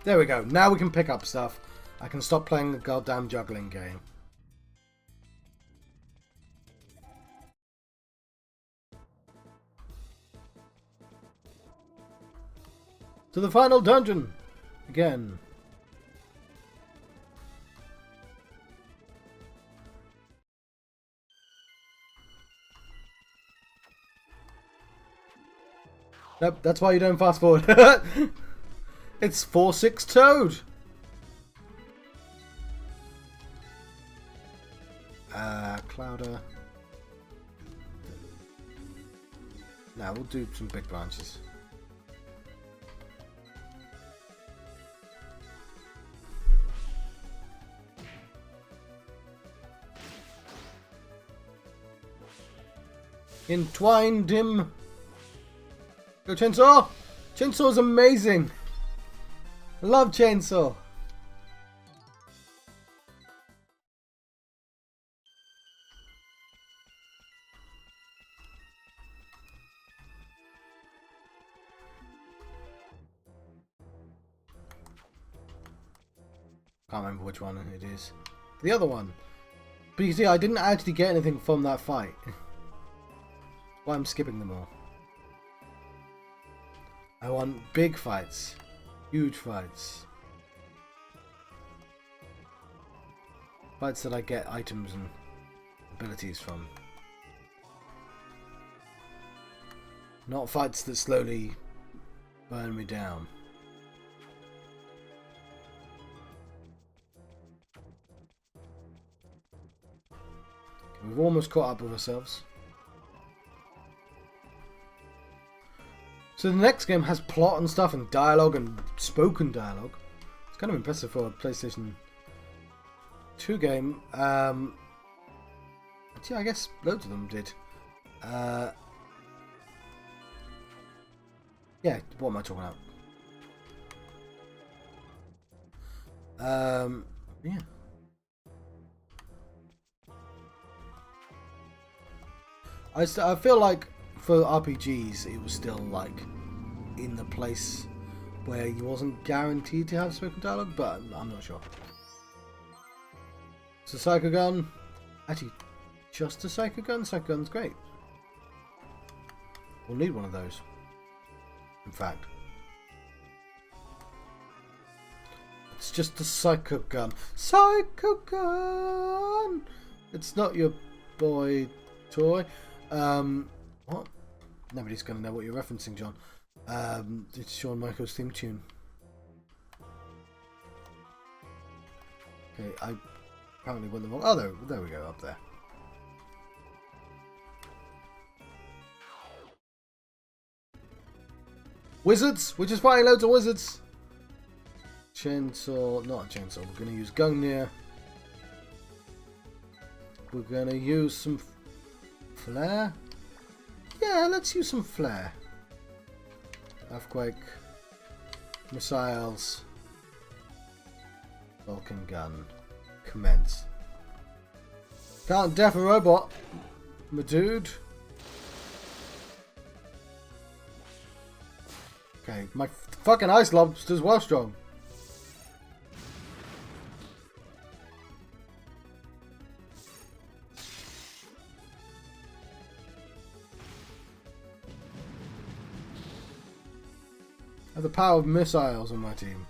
There we go. Now we can pick up stuff. I can stop playing the goddamn juggling game. To the final dungeon! Again. Nope, that's why you don't fast forward. It's 4-6 Toad! Clouder. Now we'll do some big branches. Entwined him. Go Chainsaw! Chainsaw's amazing! I love Chainsaw! Can't remember which one it is. The other one. But you see, I didn't actually get anything from that fight. Why I'm skipping them all. I want big fights. Huge fights. Fights that I get items and abilities from. Not fights that slowly burn me down. We've almost caught up with ourselves. So the next game has plot and stuff and dialogue and spoken dialogue. It's kind of impressive for a PlayStation 2 game. Yeah, I guess loads of them did. Yeah, what am I talking about? Yeah. I feel like for RPGs it was still like in the place where you wasn't guaranteed to have spoken dialogue, but I'm not sure. So Psycho Gun, actually just a Psycho Gun? Psycho Gun's great. We'll need one of those, in fact. It's just a Psycho Gun. Psycho Gun! It's not your boy toy. What? Nobody's going to know what you're referencing, John. It's Shawn Michaels' theme tune. Okay, I apparently went the wrong... Oh, there we go, up there. Wizards! We're just fighting loads of wizards! Chainsaw... Not a chainsaw. We're going to use Gungnir. We're going to use some... Flare? Yeah, let's use some flare. Earthquake. Missiles. Vulcan gun. Commence. Can't def a robot, my dude. Okay, my fucking ice lobster's well strong. The power of missiles on my team.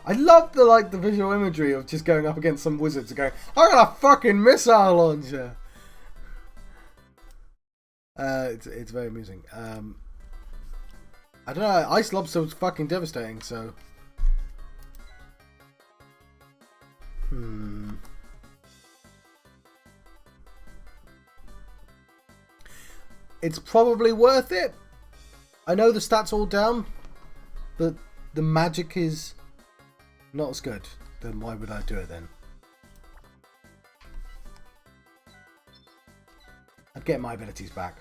I love the visual imagery of just going up against some wizards and going, I got a fucking missile launcher. It's very amusing. I don't know. Ice Lobster was fucking devastating. So, it's probably worth it. I know the stats all down. But the magic is not as good. Then why would I do it then? I'd get my abilities back.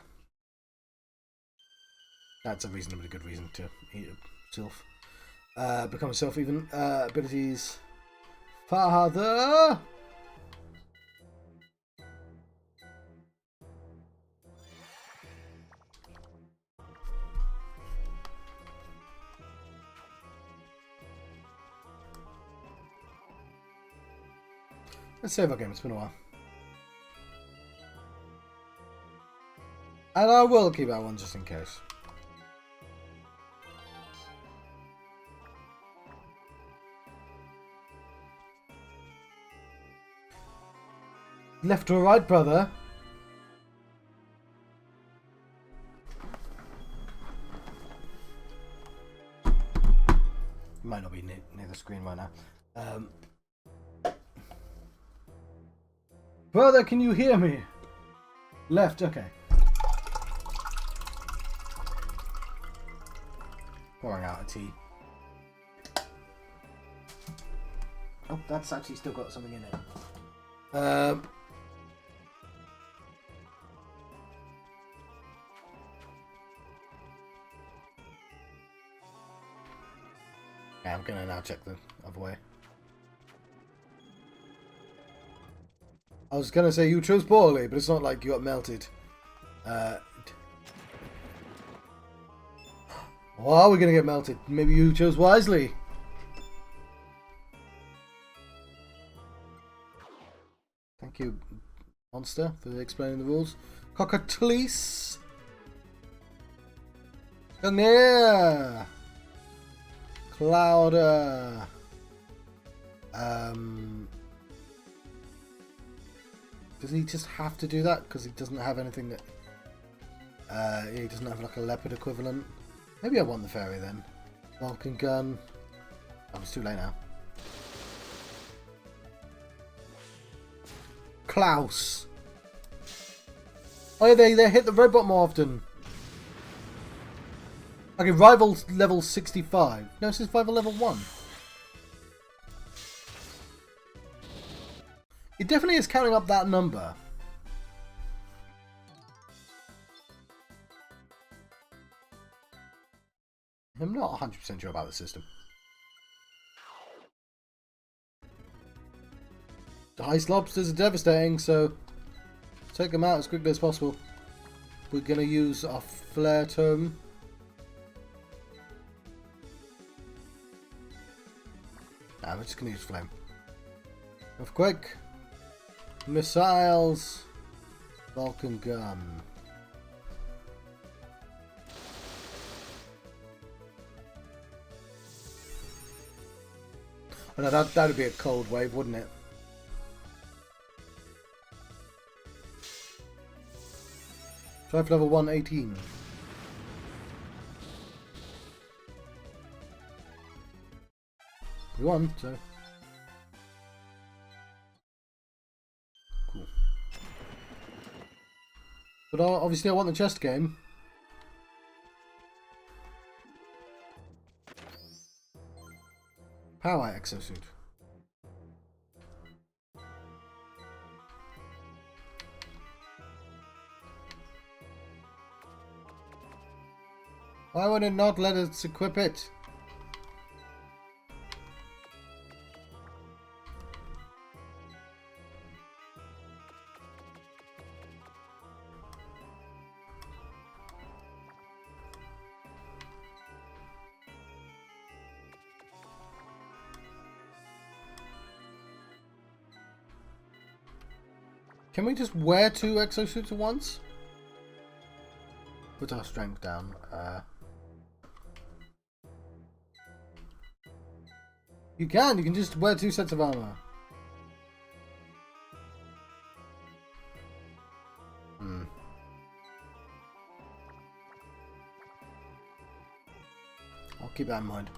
That's a reasonably good reason to eat a sylph. Become a sylph even. Abilities. Father! Let's save our game, it's been a while. And I will keep that one just in case. Left or right, brother? Might not be near the screen right now. Brother, can you hear me? Left, okay. Pouring out a tea. Oh, that's actually still got something in it. Yeah, I'm gonna now check the other way. I was gonna say you chose poorly, but it's not like you got melted. Or are we gonna get melted? Maybe you chose wisely. Thank you, Monster, for explaining the rules. Cockatrice. Canaire. Clouder. Does he just have to do that? Because he doesn't have anything that... he doesn't have like a leopard equivalent. Maybe I want the fairy then. Vulcan gun. Oh, it's too late now. Klaus. Oh yeah, they hit the robot more often. Okay, rival level 65. No, this is rival level 1. It definitely is counting up that number. I'm not 100% sure about the system. The ice lobsters are devastating, so take them out as quickly as possible. We're going to use our flare tome. Nah, we're just going to use flame. Earthquake. Missiles. Vulcan gun. Oh, no, that would be a cold wave, wouldn't it? Try for level 118. We won, so... Cool. But obviously I want the chest game. Power exosuit. Why would it not let us equip it? Can we just wear 2 exosuits at once? Put our strength down. You can just wear 2 sets of armor. I'll keep that in mind.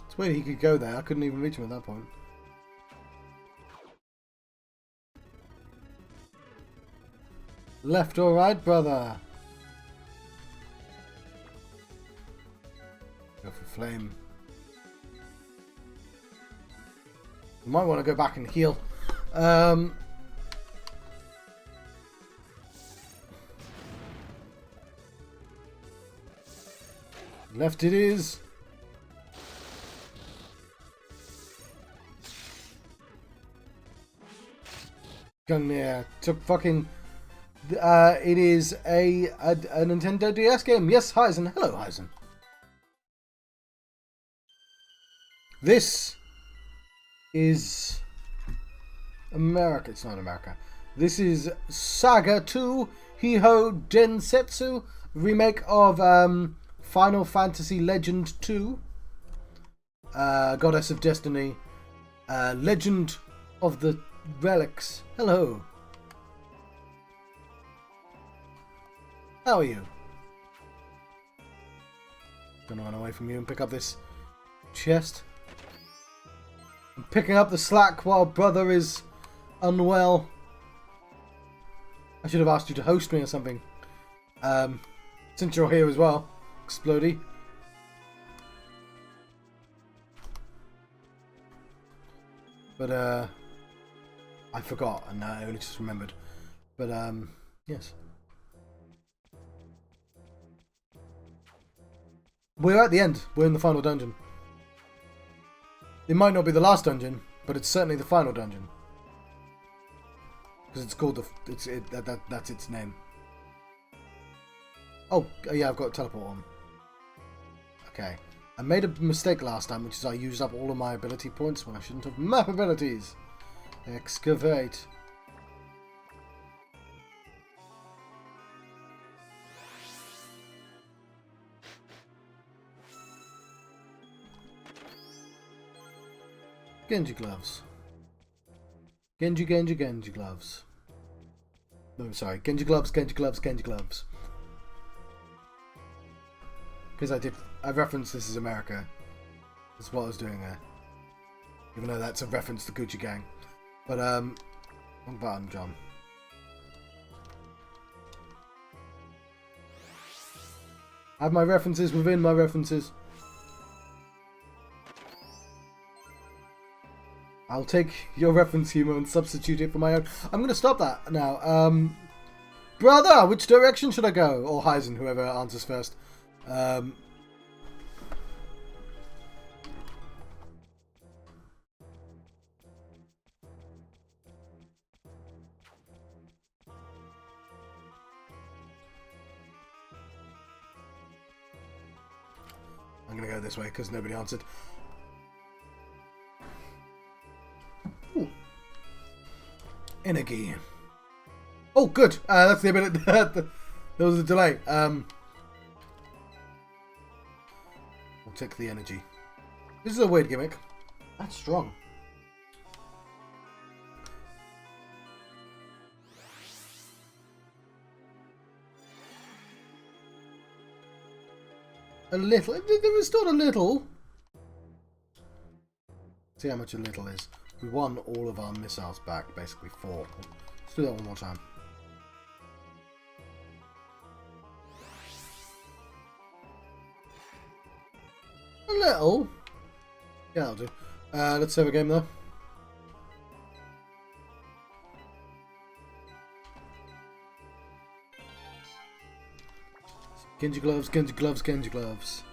It's weird he could go there. I couldn't even reach him at that point. Left or right, brother? Go for flame. You might want to go back and heal. Left it is. Gungnir took fucking. It is a Nintendo DS game. Yes, Heisen. Hello, Heisen. This is America. It's not America. This is SaGa 2 Hiho Densetsu, remake of Final Fantasy Legend 2, Goddess of Destiny, Legend of the Relics. Hello. How are you? Gonna run away from you and pick up this chest. I'm picking up the slack while brother is unwell. I should have asked you to host me or something. Since you're here as well, Explodey. But I forgot and I only just remembered. But yes. We're at the end. We're in the final dungeon. It might not be the last dungeon, but it's certainly the final dungeon. Because it's called that's its name. Oh, yeah, I've got a teleport on. Okay. I made a mistake last time, which is I used up all of my ability points when I shouldn't have. Map abilities! Excavate. Genji gloves. Genji gloves. No, sorry. Genji gloves. Because I referenced this as America. That's what I was doing there. Even though that's a reference to Gucci Gang. But, wrong button, John. I have my references within my references. I'll take your reference humor and substitute it for my own. I'm going to stop that now. Brother, which direction should I go? Or Heisen, whoever answers first. I'm going to go this way because nobody answered. Energy. Oh, good. That's the ability. There was a delay. We'll take the energy. This is a weird gimmick. That's strong. A little. There was still a little. See how much a little is. We won all of our missiles back, basically 4. Let's do that one more time. A little. Yeah, that'll do. Let's save a game though. Genji gloves, Genji gloves, Genji gloves.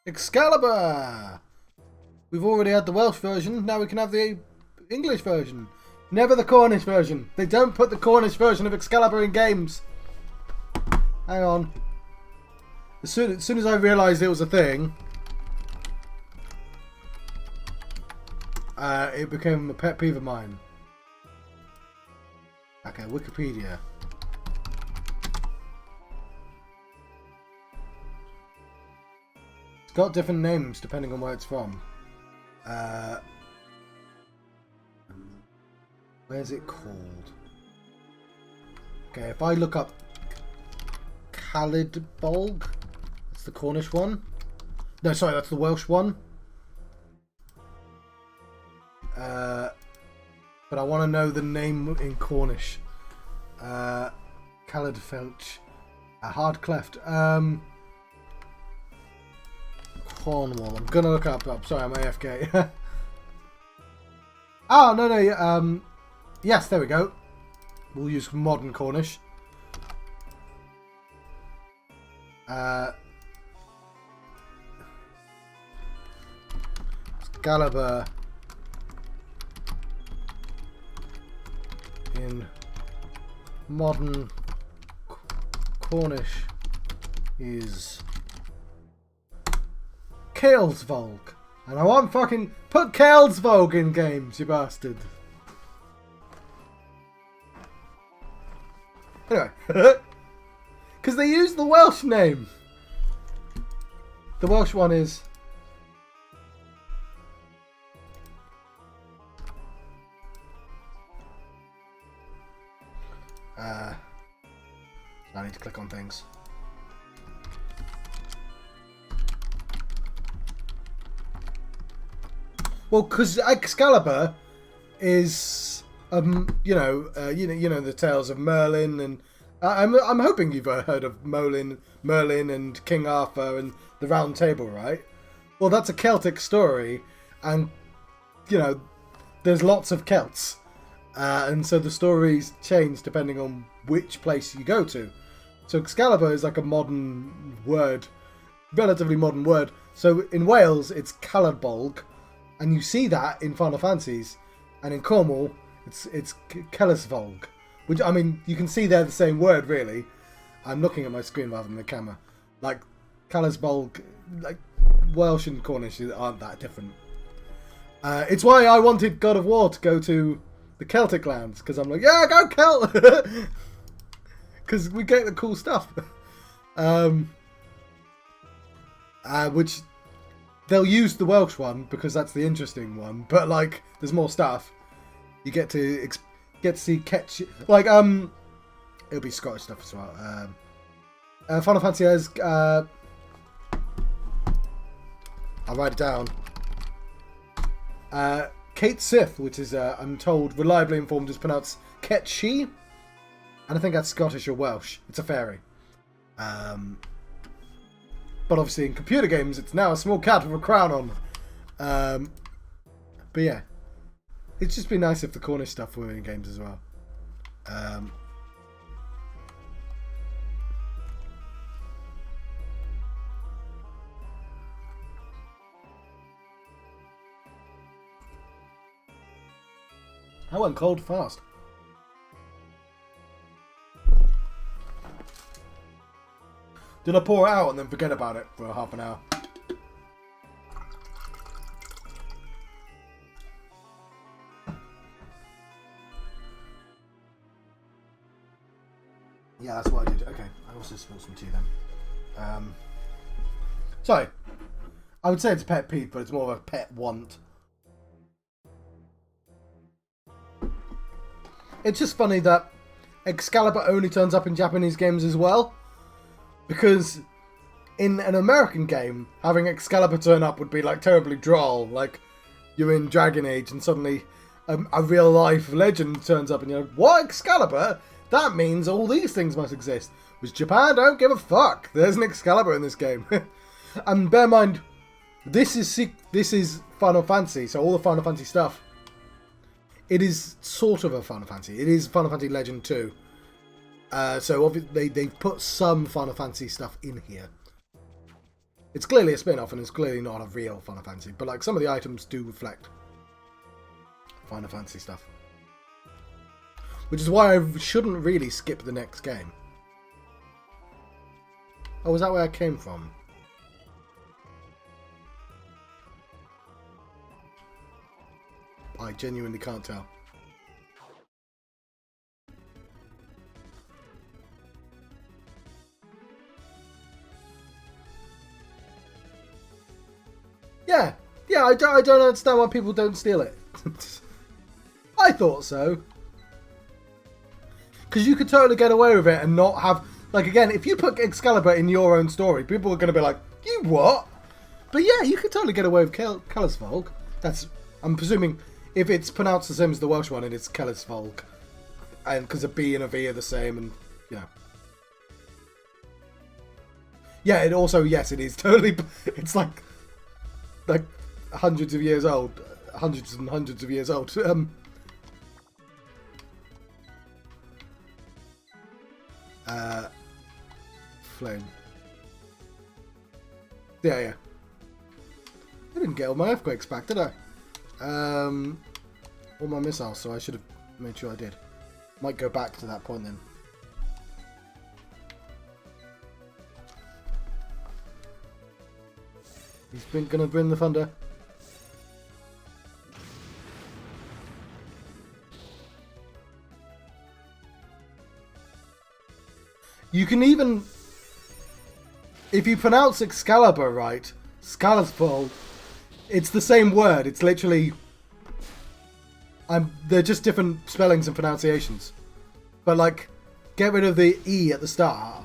Excalibur! We've already had the Welsh version, now we can have the English version. Never the Cornish version. They don't put the Cornish version of Excalibur in games. Hang on. As soon as I realised it was a thing, it became a pet peeve of mine. Okay, Wikipedia. It's got different names depending on where it's from. Where's it called? Okay, if I look up Calidbolg, that's the Cornish one. No, sorry, that's the Welsh one. But I want to know the name in Cornish. Calidfelch. A hard cleft. Cornwall. I'm gonna look up. Sorry, I'm AFK. Oh, no. Yes, there we go. We'll use modern Cornish. Excalibur in modern Cornish is Kaelsvolk. And I want fucking put Kaelsvolk in games, you bastard. Anyway, because they use the Welsh name. The Welsh one is I need to click on things. Well, because Excalibur is you know the tales of Merlin, and I'm hoping you've heard of Merlin and King Arthur and the Round Table, right? Well, that's a Celtic story, and you know there's lots of Celts, and so the stories change depending on which place you go to. So Excalibur is like a modern word, relatively modern word. So in Wales it's Caladbolg, and you see that in Final Fantasies, and in Cornwall it's Kellisvolg, which I mean you can see they're the same word really. I'm looking at my screen rather than the camera. Like Kellisvolg, like Welsh and Cornish aren't that different. It's why I wanted God of War to go to the Celtic lands, because I'm like, yeah, go Celt, because we get the cool stuff. Which they'll use the Welsh one because that's the interesting one, but like there's more stuff. You get to see catch, like it'll be Scottish stuff as well. Final Fantasy has I'll write it down. Kate Sith, which is I'm told reliably informed is pronounced Ketshi, and I think that's Scottish or Welsh. It's a fairy. But obviously in computer games it's now a small cat with a crown on. But yeah, it'd just be nice if the Cornish stuff were in games as well. I went cold fast. Did I pour it out and then forget about it for half an hour? Yeah, that's what I did. Okay, I also spilled some tea then. Sorry. I would say it's a pet peeve, but it's more of a pet want. It's just funny that Excalibur only turns up in Japanese games as well. Because in an American game, having Excalibur turn up would be like terribly droll. Like you're in Dragon Age and suddenly a real life legend turns up and you're like, what, Excalibur? That means all these things must exist. Which Japan don't give a fuck. There's an Excalibur in this game. And bear in mind, this is Final Fantasy, so all the Final Fantasy stuff. It is sort of a Final Fantasy. It is Final Fantasy Legend 2. So obviously they've put some Final Fantasy stuff in here. It's clearly a spin-off and it's clearly not a real Final Fantasy. But like some of the items do reflect Final Fantasy stuff. Which is why I shouldn't really skip the next game. Oh, is that where I came from? I genuinely can't tell. Yeah, I don't understand why people don't steal it. I thought so. Because you could totally get away with it and not have... Like, again, if you put Excalibur in your own story, people are going to be like, you what? But yeah, you could totally get away with Kellisvolk. That's... I'm presuming... If it's pronounced the same as the Welsh one, it's Kellisvolk. And because a B and a V are the same, and, you know. Yeah, it also, yes, it is totally... It's like hundreds of years old. Hundreds and hundreds of years old. Flame. Yeah. I didn't get all my earthquakes back, did I? All my missiles, so I should have made sure I did. Might go back to that point then. He's gonna bring the thunder. You can even, if you pronounce Excalibur right, Scalazbul, it's the same word. It's literally, they're just different spellings and pronunciations. But like, get rid of the E at the start,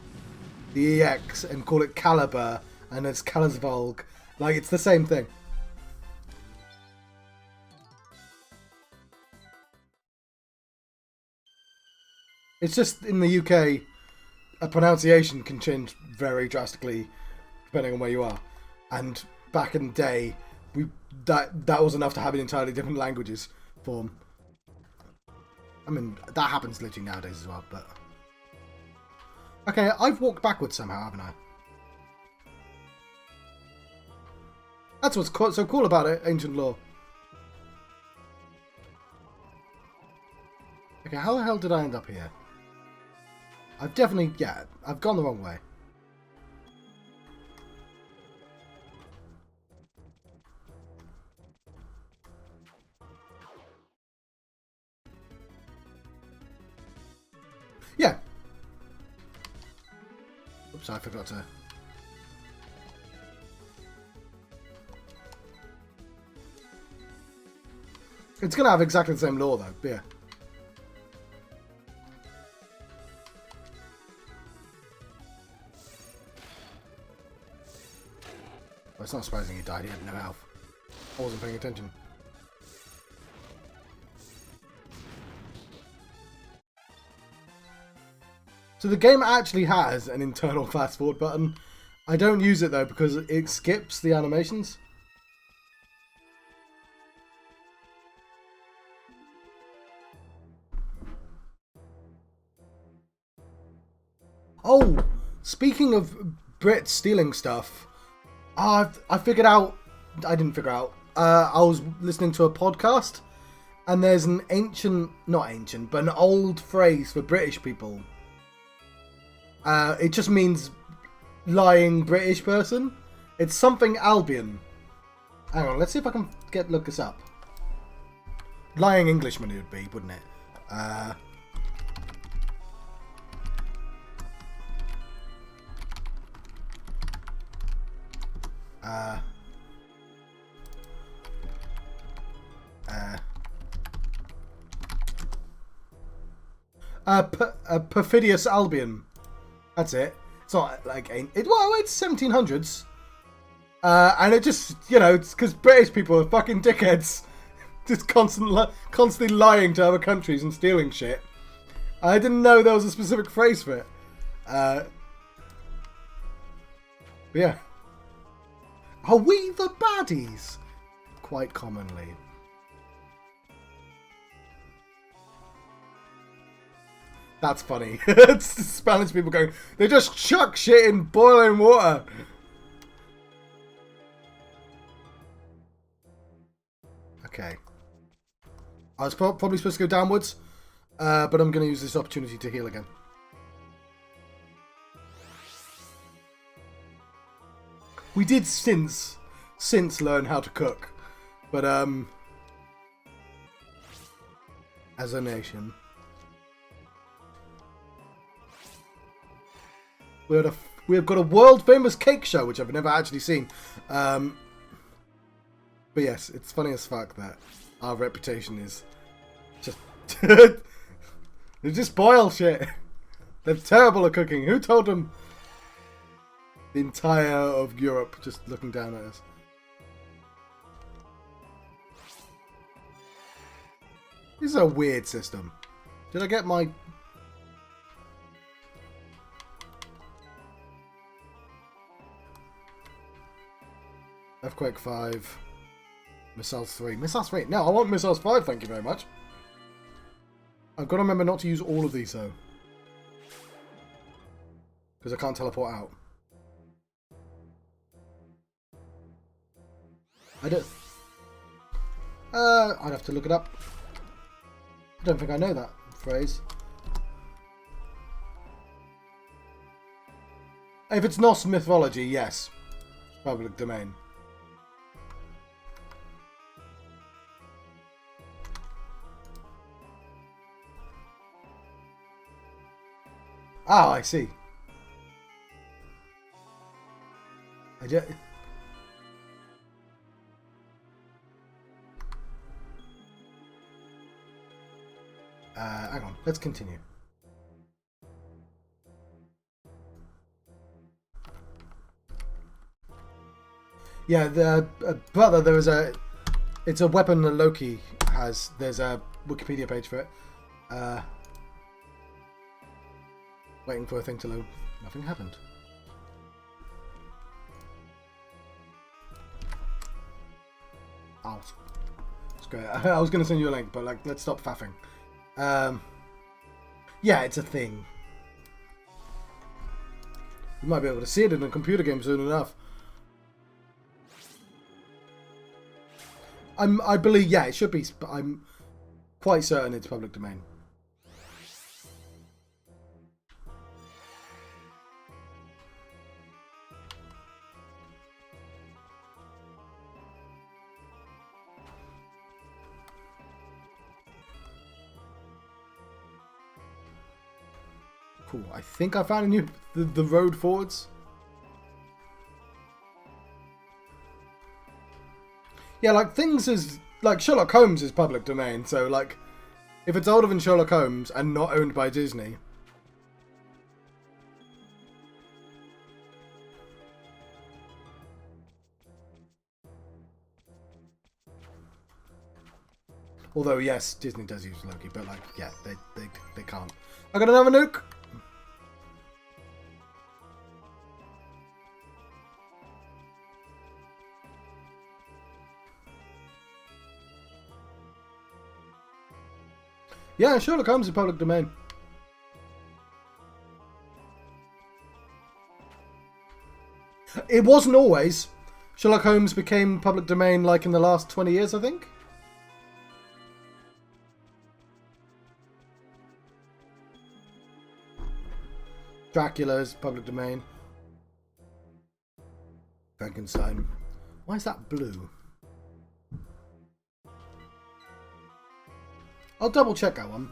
the EX, and call it Caliber, and it's Calazvolg. Like, it's the same thing. It's just in the UK, a pronunciation can change very drastically depending on where you are. And back in the day, that was enough to have an entirely different languages form. I mean, that happens literally nowadays as well, but... Okay, I've walked backwards somehow, haven't I? That's what's so cool about it, ancient lore. Okay, how the hell did I end up here? I've definitely... yeah, I've gone the wrong way. Yeah. Oops, I forgot to... It's going to have exactly the same lore, though. But yeah. Well, it's not surprising he died. He had no health. I wasn't paying attention. So the game actually has an internal fast forward button. I don't use it, though, because it skips the animations. Oh, speaking of Brits stealing stuff, I figured out... I didn't figure out. I was listening to a podcast, and there's an ancient... not ancient, but an old phrase for British people. It just means lying British person. It's something Albion. Hang on, let's see if I can look this up. Lying Englishman it would be, wouldn't it? Perfidious Albion. That's it. It's not like well, it's 1700s, and it just, you know, it's because British people are fucking dickheads, just constantly lying to other countries and stealing shit. I didn't know there was a specific phrase for it. But yeah. Are we the baddies? Quite commonly. That's funny. It's the Spanish people going, they just chuck shit in boiling water. Okay. I was probably supposed to go downwards, but I'm going to use this opportunity to heal again. We did since learn how to cook, but as a nation, we've got a world famous cake show which I've never actually seen. But yes, it's funny as fuck that our reputation is just they just boil shit. They're terrible at cooking. Who told them? The entire of Europe just looking down at us. This is a weird system. Did I get my... Earthquake 5. Missiles 3. Missiles 3? No, I want Missiles 5, thank you very much. I've got to remember not to use all of these, though. Because I can't teleport out. I don't... I'd have to look it up. I don't think I know that phrase. If it's Norse mythology, yes. Public domain. Oh, I see. Hang on, let's continue. Yeah, brother, there was a... It's a weapon that Loki has. There's a Wikipedia page for it. Waiting for a thing to load. Nothing happened. Oh, it's great. I was going to send you a link, but like, let's stop faffing. Yeah, it's a thing. You might be able to see it in a computer game soon enough. I believe, yeah, it should be, but I'm quite certain it's public domain. Cool. I think I found a new the road forwards. Yeah, like things is like Sherlock Holmes is public domain, so like if it's older than Sherlock Holmes and not owned by Disney. Although yes, Disney does use Loki, but like yeah, they can't. I got another nuke. Yeah, Sherlock Holmes is public domain. It wasn't always. Sherlock Holmes became public domain like in the last 20 years, I think. Dracula's public domain. Frankenstein. Why is that blue? I'll double check that one.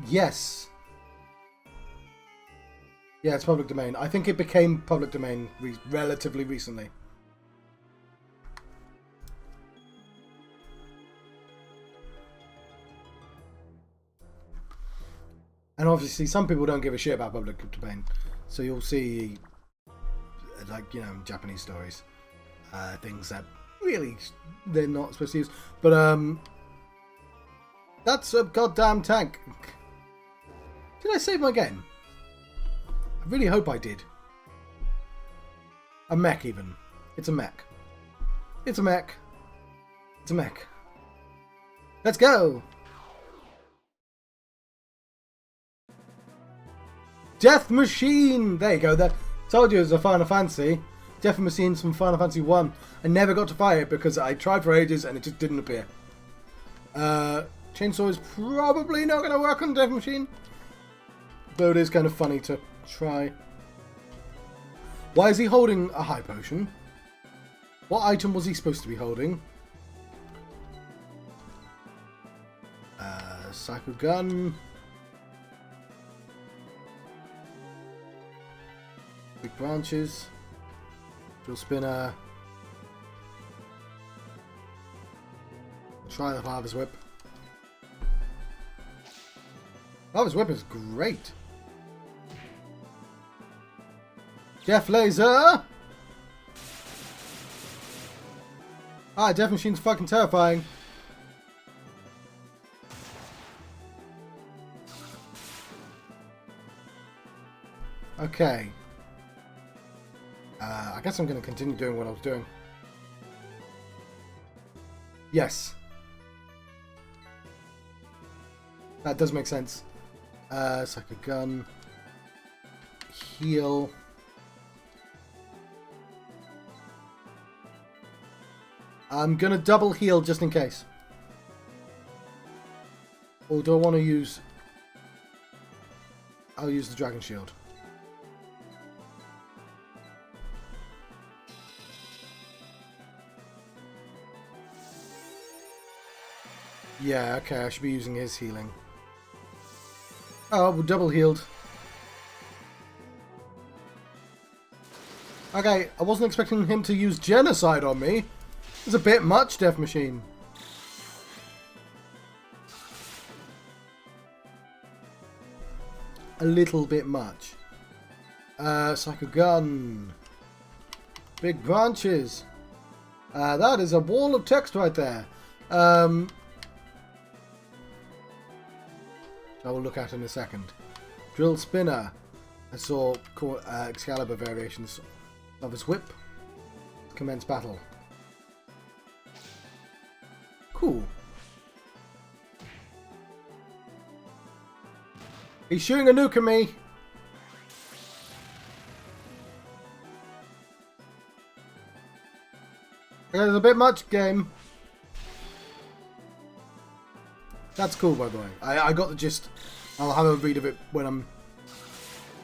Yes. Yeah, it's public domain. I think it became public domain relatively recently. And obviously, some people don't give a shit about public domain. So you'll see, like, you know, Japanese stories. Things that really they're not supposed to use. But, that's a goddamn tank. Did I save my game? I really hope I did. A mech, even. It's a mech. It's a mech. It's a mech. Let's go! Death Machine! There you go. That told you it was a Final Fantasy. Death Machine's from Final Fantasy 1. I never got to fight it because I tried for ages and it just didn't appear. Chainsaw is probably not going to work on Death Machine. Though it is kind of funny to try. Why is he holding a high potion? What item was he supposed to be holding? Psycho gun. Big branches. Drill spinner. Try the Harvest Whip. Harvest Whip is great. Death Laser! Ah, Death Machine's fucking terrifying. Okay. I guess I'm going to continue doing what I was doing. Yes. That does make sense. It's like a gun. Heal. I'm going to double heal just in case. Or do I want to use... I'll use the Dragon Shield. Yeah, okay, I should be using his healing. Oh, we're double healed. Okay, I wasn't expecting him to use Genocide on me. It's a bit much, Death Machine. A little bit much. Psycho Gun. Big branches. That is a wall of text right there. I will look at in a second. Drill Spinner. I saw Excalibur variations of his whip. Commence battle. Cool. He's shooting a nuke at me. Okay, there's a bit much, game. That's cool, by the way. I got the gist. I'll have a read of it when I'm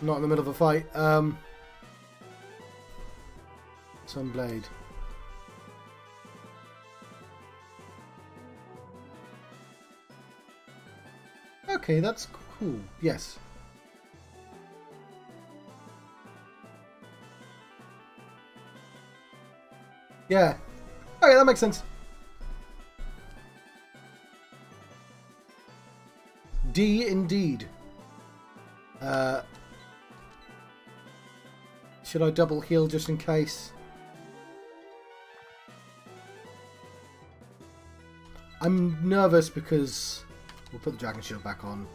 not in the middle of a fight. Sunblade. Okay, that's cool. Yes. Yeah. Okay, that makes sense. D indeed. Should I double heal just in case? I'm nervous because we'll put the Dragon Shield back on.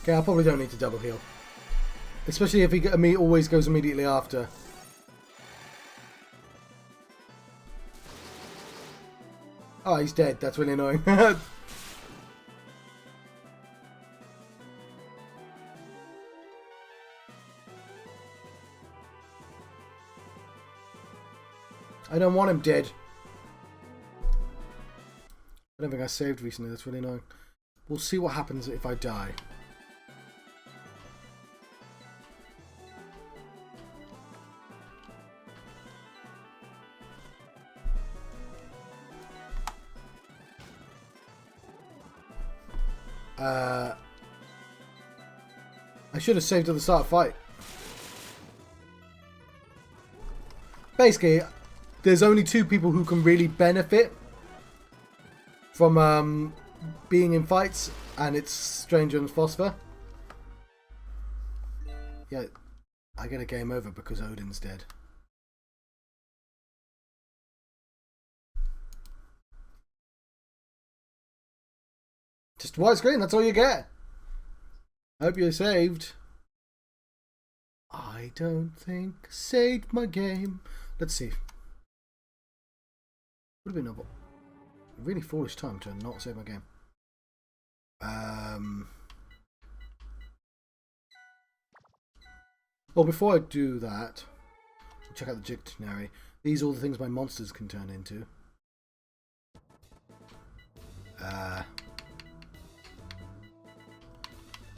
Okay, I probably don't need to double heal. Especially if he always goes immediately after. Oh, he's dead. That's really annoying. I don't want him dead. I don't think I saved recently. That's really annoying. We'll see what happens if I die. I should have saved at the start of the fight. Basically, there's only two people who can really benefit from being in fights, and it's Stranger and Phosphor. Yeah, I get a game over because Odin's dead. Just widescreen, that's all you get. Hope you're saved. I don't think I saved my game. Let's see. Would have been a really foolish time to not save my game. Well, before I do that, check out the dictionary. These are all the things my monsters can turn into.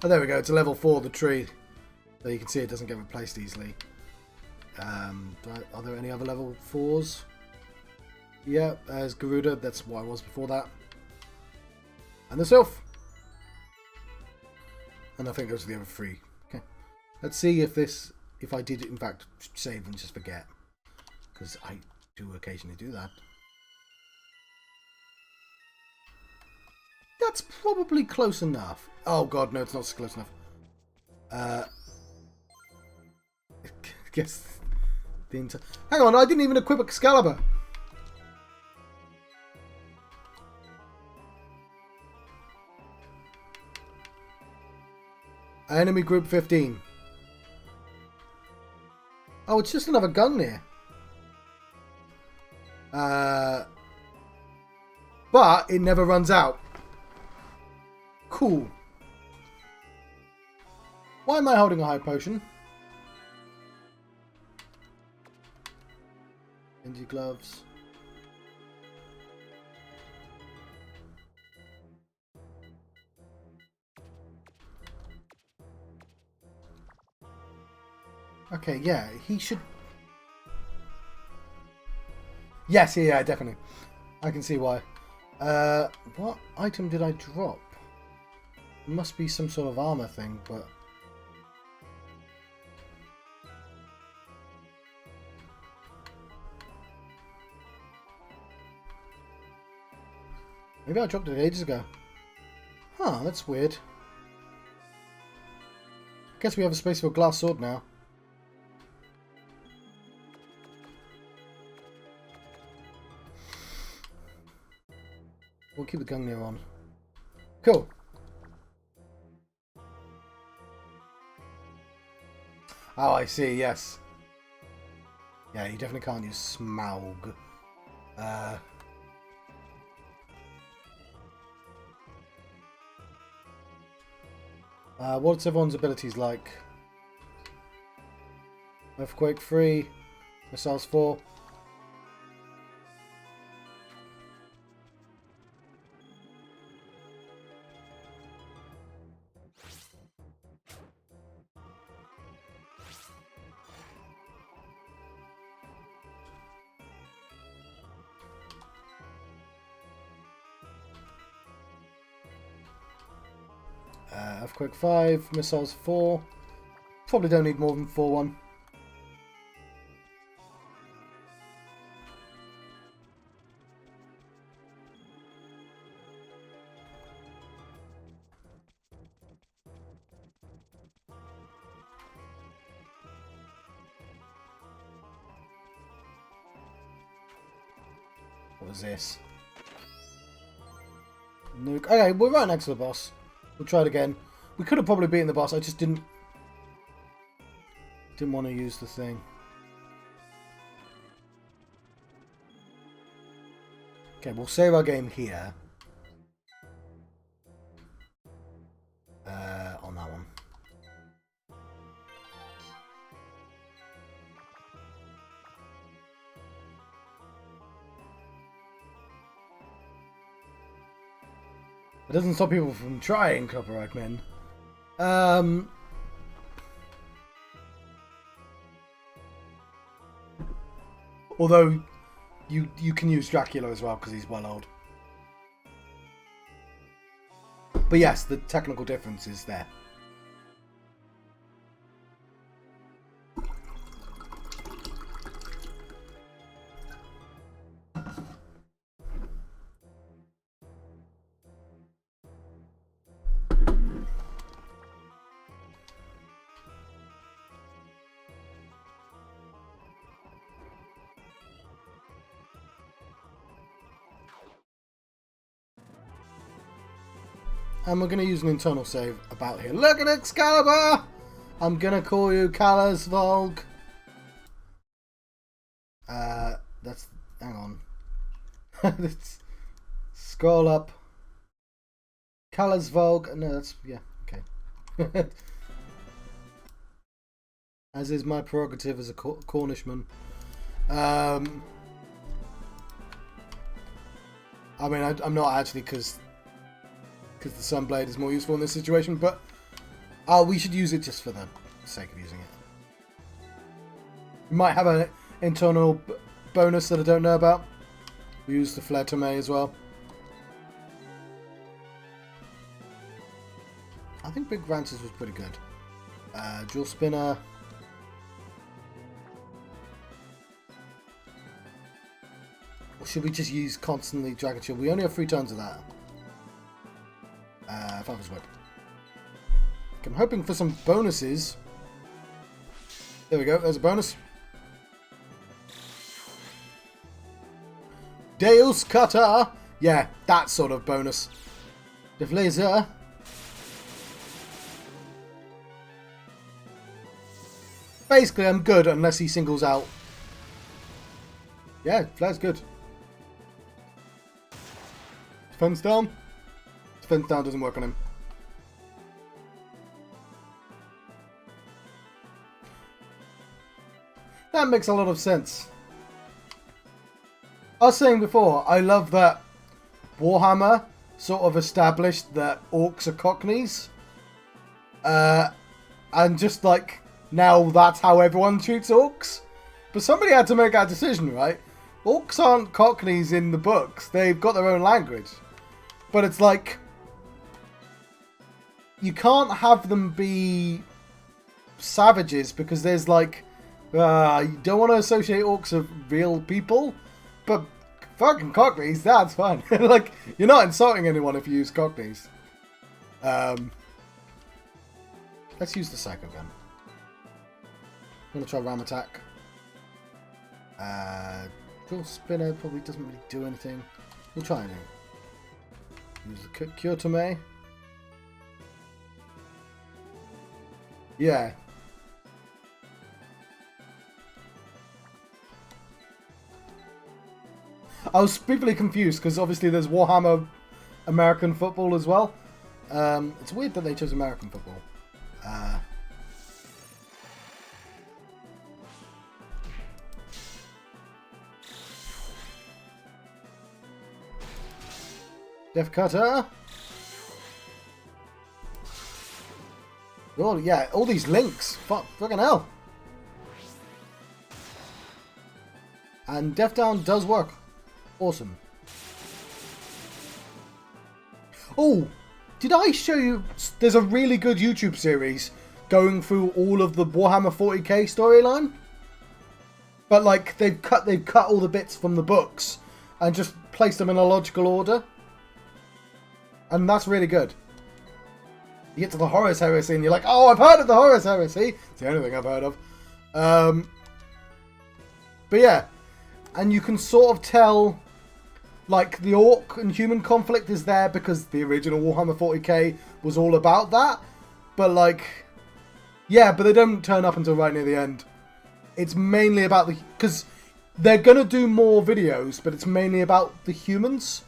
Oh, there we go. It's a level 4, the tree. So you can see it doesn't get replaced easily. Are there any other level 4s? Yeah, there's Garuda. That's what I was before that. And the Sylph. And I think those are the other 3. Okay. Let's see if I did in fact save and just forget. Because I do occasionally do that. That's probably close enough. Oh god, no, it's not close enough. Guess the hang on, I didn't even equip Excalibur. Enemy group 15. Oh, it's just another gun there. But it never runs out. Cool. Why am I holding a high potion? Need your gloves. Okay, yeah, he should... Yes, yeah, definitely. I can see why. What item did I drop? It must be some sort of armor thing, but... Maybe I dropped it ages ago. Huh, that's weird. Guess we have a space for a glass sword now. We'll keep the Gungnir on. Cool. Oh, I see, yes. Yeah, you definitely can't use Smaug. What's everyone's abilities like? Earthquake 3, Missiles 4. Earthquake 5, Missiles 4. Probably don't need more than 4-1. What was this? Nuke. Okay, we're right next to the boss. We'll try it again. We could have probably beaten the boss. I just didn't want to use the thing. Okay, we'll save our game here. On that one. It doesn't stop people from trying Copperite Men. Although you can use Dracula as well because he's well old. But yes, the technical difference is there. And we're going to use an internal save about here. Look at Excalibur! I'm going to call you Kalasvolg. That's... Hang on. Let's scroll up. Kalasvolg. No, that's... Yeah, okay. As is my prerogative as a Cornishman. I mean, I'm not actually because the Sunblade is more useful in this situation, but we should use it just for the sake of using it. We might have an internal bonus that I don't know about. We use the Flare Tomei as well. I think Big Rances was pretty good. Jewel Spinner. Or should we just use constantly Dragon Shield? We only have 3 turns of that. Father's Whip. I'm hoping for some bonuses. There we go, there's a bonus. Deus Cutter! Yeah, that sort of bonus. Deflazer. Basically, I'm good unless he singles out. Yeah, Flare's good. Defense down. Defense down doesn't work on him. That makes a lot of sense. I was saying before, I love that Warhammer sort of established that orcs are cockneys. And just like, now that's how everyone shoots orcs. But somebody had to make that decision, right? Orcs aren't cockneys in the books. They've got their own language. But it's like, you can't have them be savages because there's like, you don't want to associate orcs with real people. But fucking cockneys, that's fine. Like, you're not insulting anyone if you use cockneys. Let's use the SaGa gun. I'm going to try ram attack. Drill spinner probably doesn't really do anything. We'll try it. Use the cure to me. Yeah. I was briefly confused because obviously there's Warhammer American football as well. It's weird that they chose American football. Death Cutter. Oh yeah, all these links. Fucking hell. And Death Down does work. Awesome. Oh, did I show you? There's a really good YouTube series going through all of the Warhammer 40k storyline. But like they've cut all the bits from the books and just placed them in a logical order. And that's really good. You get to the Horus Heresy and you're like, oh, I've heard of the Horus Heresy. It's the only thing I've heard of. But yeah, and you can sort of tell, like, the orc and human conflict is there because the original Warhammer 40k was all about that. But like, yeah, but they don't turn up until right near the end. It's mainly about because they're gonna do more videos, but it's mainly about the humans.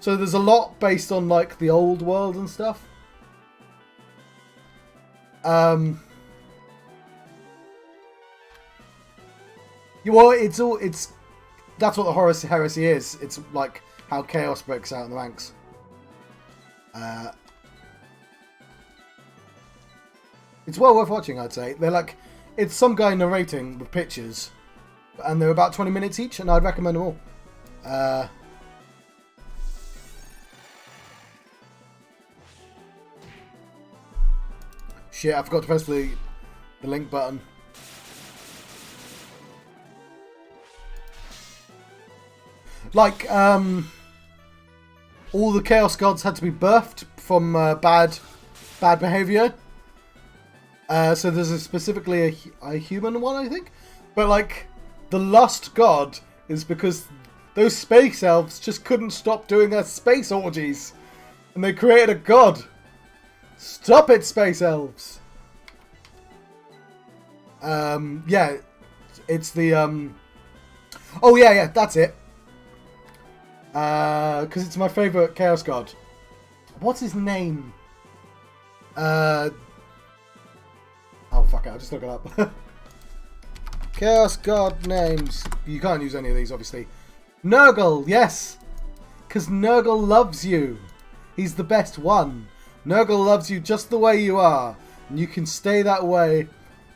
So there's a lot based on like the old world and stuff. Well, that's what the Horus Heresy is. It's like how chaos breaks out in the ranks. It's well worth watching, I'd say. They're like, it's some guy narrating with pictures, and they're about 20 minutes each, and I'd recommend them all. Shit, I forgot to press the link button. Like, all the Chaos Gods had to be birthed from bad behavior. So there's specifically a human one, I think. But like, the Lust God is because those space elves just couldn't stop doing their space orgies, and they created a god. Stop it, space elves. Yeah, it's the oh yeah, that's it. Because it's my favourite Chaos God. What's his name? Oh fuck it, I'll just look it up. Chaos God names. You can't use any of these, obviously. Nurgle, yes! Because Nurgle loves you. He's the best one. Nurgle loves you just the way you are. And you can stay that way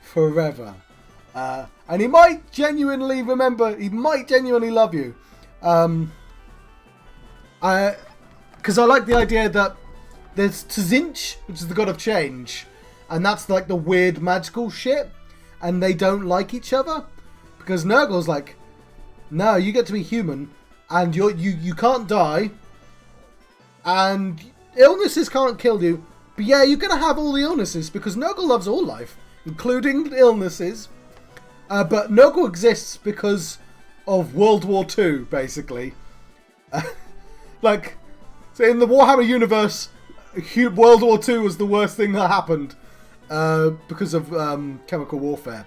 forever. And he might genuinely remember, he might genuinely love you. Because I like the idea that there's Tzinch, which is the god of change, and that's like the weird magical shit, and they don't like each other because Nurgle's like, no, you get to be human, and you can't die, and illnesses can't kill you, but yeah, you're gonna have all the illnesses because Nurgle loves all life, including illnesses, but Nurgle exists because of World War II, basically. Like, so in the Warhammer universe, World War II was the worst thing that happened because of chemical warfare,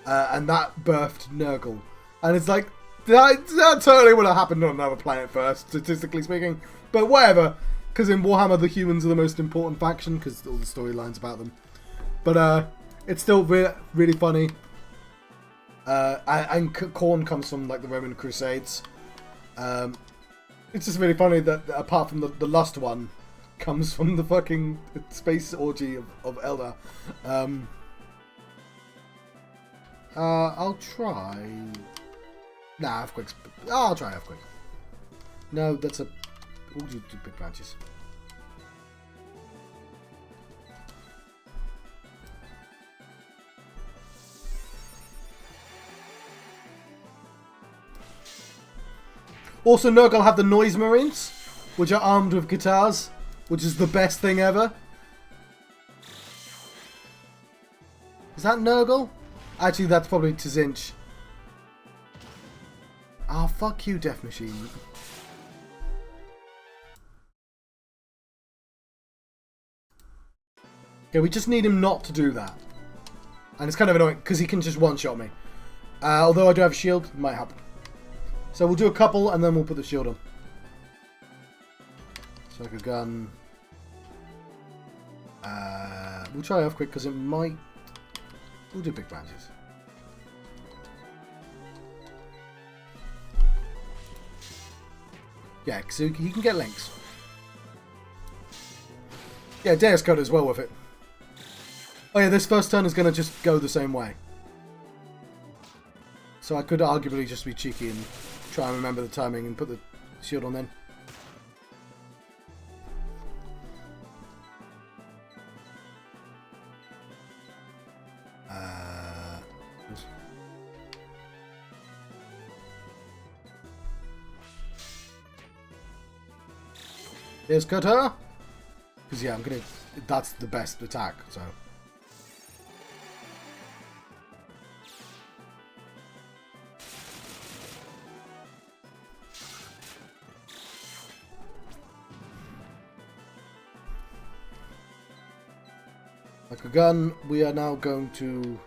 and that birthed Nurgle. And it's like that totally would have happened on another planet first, statistically speaking. But whatever, because in Warhammer the humans are the most important faction because all the storylines about them. But it's still really funny. And corn comes from like the Roman Crusades. It's just really funny that apart from the lust one, comes from the fucking space orgy of Elder. I'll try. Nah, earthquakes. I'll try earthquake. No, that's a. We'll do big branches. Also, Nurgle have the Noise Marines, which are armed with guitars, which is the best thing ever. Is that Nurgle? Actually, that's probably Tzinch. Oh, fuck you, Death Machine. Okay, we just need him not to do that. And it's kind of annoying, because he can just one-shot me. Although I do have a shield, it might help. So we'll do a couple, and then we'll put the shield on. SaGa gun. We'll try Earthquake, because it might... We'll do big branches. Yeah, so he can get links. Yeah, Deus Code is well with it. Oh yeah, this first turn is going to just go the same way. So I could arguably just be cheeky and try and remember the timing and put the shield on then. Here's Cutter. Because yeah, I'm gonna. That's the best attack. So. Like a gun, we are now going to.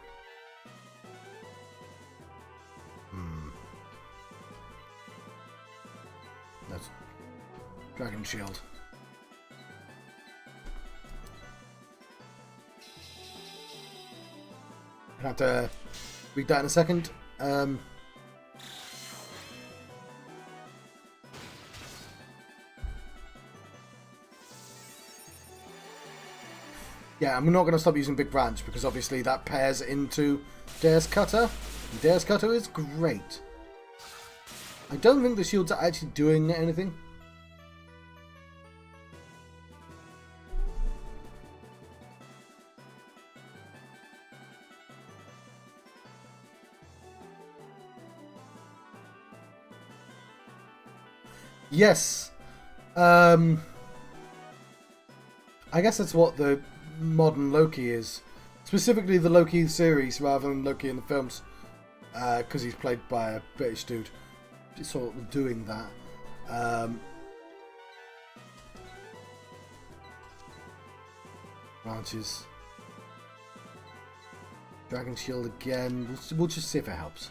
That's Dragon Shield. I have to read that in a second. Yeah, I'm not going to stop using Big Branch because obviously that pairs into Deus Cutter. And Deus Cutter is great. I don't think the shields are actually doing anything. Yes. I guess that's what the modern Loki is. Specifically the Loki series rather than Loki in the films. Because he's played by a British dude. Just sort of doing that. Branches. Dragon Shield again. We'll just see if it helps.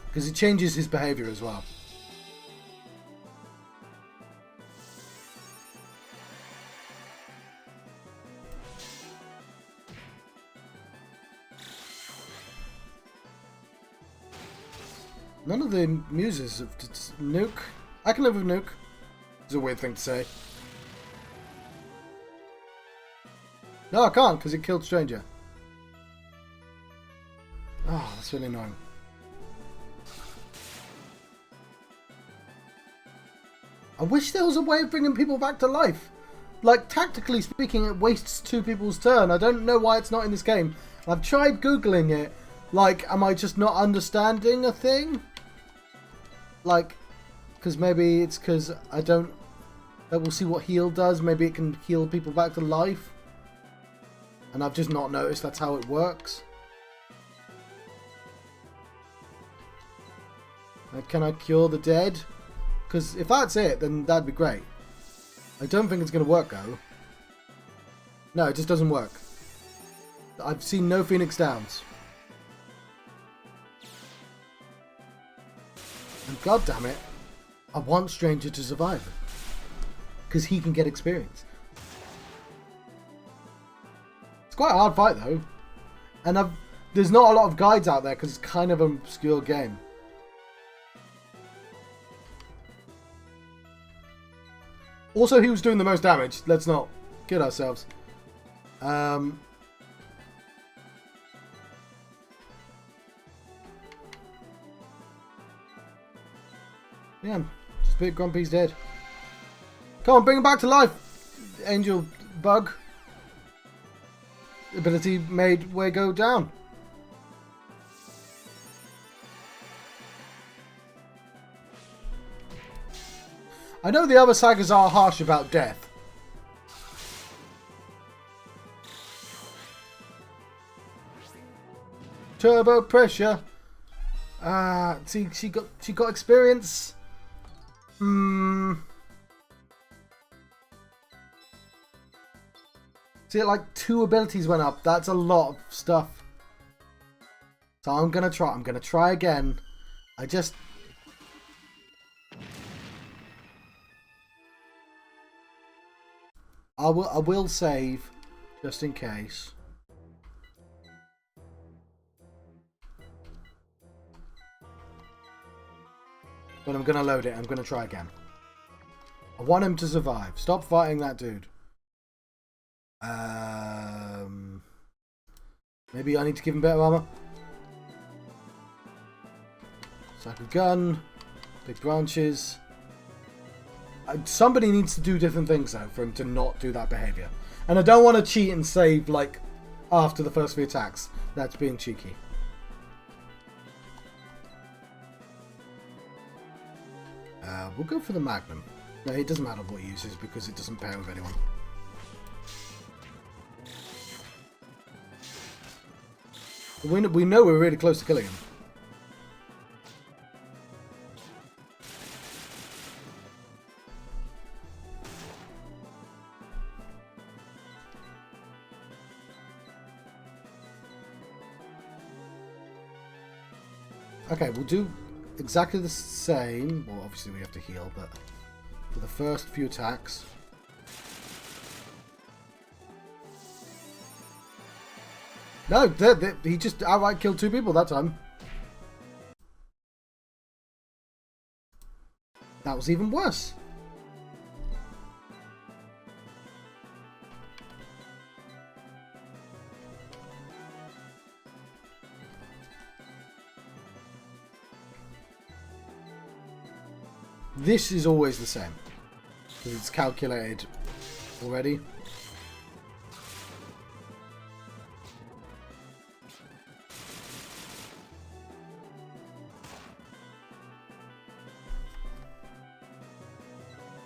Because it changes his behaviour as well. None of the muses of Nuke. I can live with Nuke. It's a weird thing to say. No, I can't because it killed Stranger. Oh, that's really annoying. I wish there was a way of bringing people back to life. Like, tactically speaking, it wastes 2 people's turn. I don't know why it's not in this game. I've tried Googling it. Like, am I just not understanding a thing? Like, because maybe it's because I don't... We'll see what heal does. Maybe it can heal people back to life. And I've just not noticed that's how it works. Can I cure the dead? Because if that's it, then that'd be great. I don't think it's going to work, though. No, it just doesn't work. I've seen no Phoenix Downs. And god damn it, I want Stranger to survive. Because he can get experience. It's quite a hard fight though. And there's not a lot of guides out there because it's kind of an obscure game. Also, he was doing the most damage. Let's not kid ourselves. Yeah, just Big Grumpy's dead. Come on, bring him back to life, Angel Bug. Ability made way go down. I know the other SaGas are harsh about death. Turbo pressure. See, she got experience. See, like 2 abilities went up. That's a lot of stuff. So I'm gonna try. I'm gonna try again. I will save just in case. But I'm gonna load it. I'm gonna try again. I want him to survive. Stop fighting that dude. Maybe I need to give him better armor. SaGa gun. Big branches. Somebody needs to do different things though for him to not do that behavior. And I don't want to cheat and save like after the first 3 attacks. That's being cheeky. We'll go for the Magnum. No, it doesn't matter what he uses because it doesn't pair with anyone. We know we're really close to killing him. Okay, we'll do exactly the same. Well, obviously we have to heal, but for the first few attacks. No, he just outright killed 2 people that time. That was even worse. This is always the same, because it's calculated already.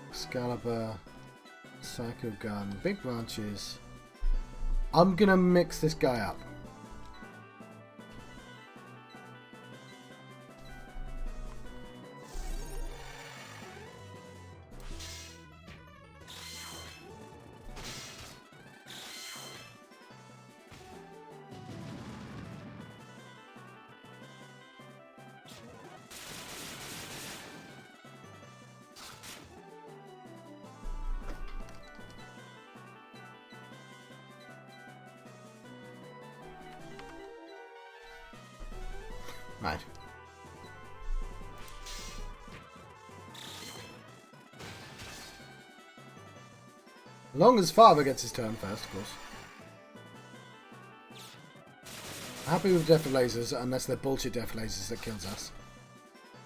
Excalibur, Psycho Gun, Big Branches. I'm gonna mix this guy up. Right. As long as Father gets his turn first, of course. Happy with death of lasers, unless they're bullshit death lasers that kills us.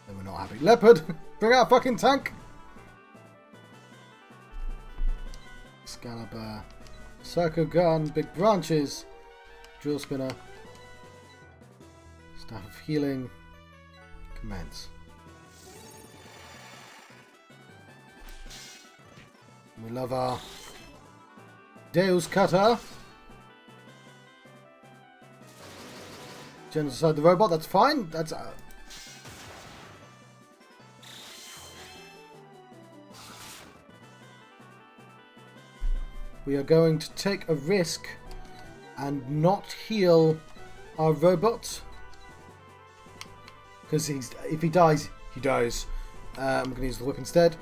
Then we're not happy. Leopard! Bring out a fucking tank! Excalibur. Psycho Gun, Big Branches. Drill Spinner. Staff of Healing. Commence. We love our Deus Cutter. Genocide the robot, that's fine. That's we are going to take a risk and not heal our robot. Because if he dies, he dies. I'm going to use the whip instead.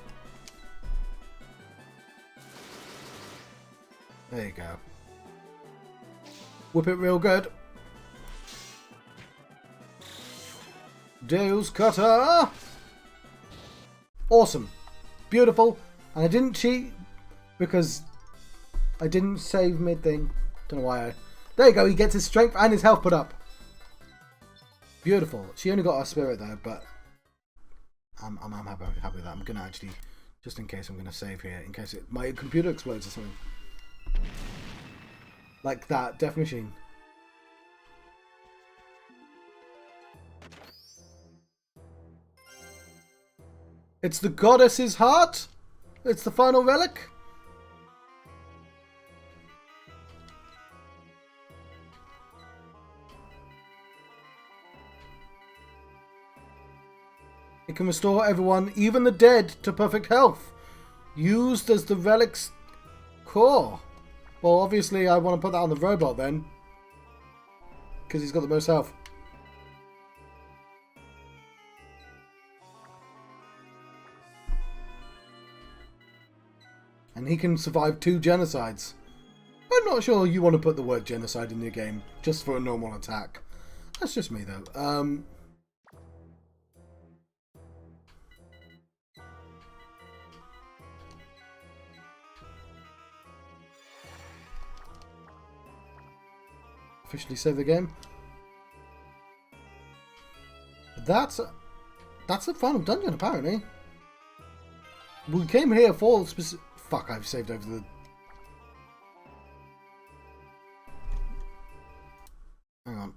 There you go. Whip it real good. Deus Cutter! Awesome. Beautiful. And I didn't cheat because I didn't save mid-thing. Don't know why I... There you go, he gets his strength and his health put up. Beautiful. She only got her spirit though, but I'm happy with that. I'm going to actually, just in case, I'm going to save here, in case my computer explodes or something. Like that, Death Machine. It's the goddess's heart? It's the final relic? It can restore everyone, even the dead, to perfect health. Used as the relic's core. Well, obviously I want to put that on the robot then. Because he's got the most health. And he can survive 2 genocides. I'm not sure you want to put the word genocide in your game just for a normal attack. That's just me though. Officially save the game. That's the final dungeon apparently. We came here for specific... Fuck, I've saved over the... Hang on.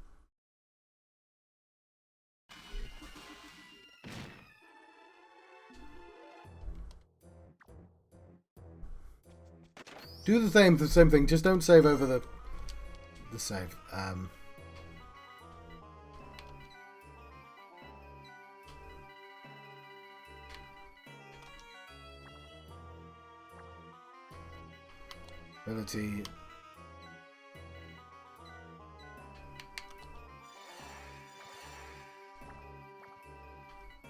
Do the same thing, just don't save over the save. Ability.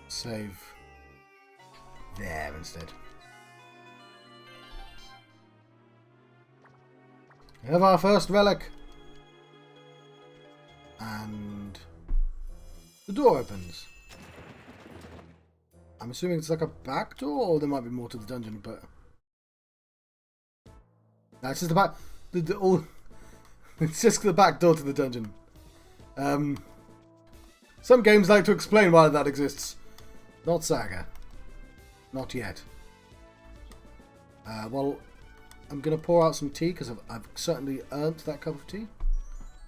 Save there instead. We have our first relic. And the door opens. I'm assuming it's like a back door, or there might be more to the dungeon, but no, it's just the back. It's just the back door to the dungeon. Some games like to explain why that exists. Not SaGa. Not yet. Well, I'm going to pour out some tea because I've certainly earned that cup of tea.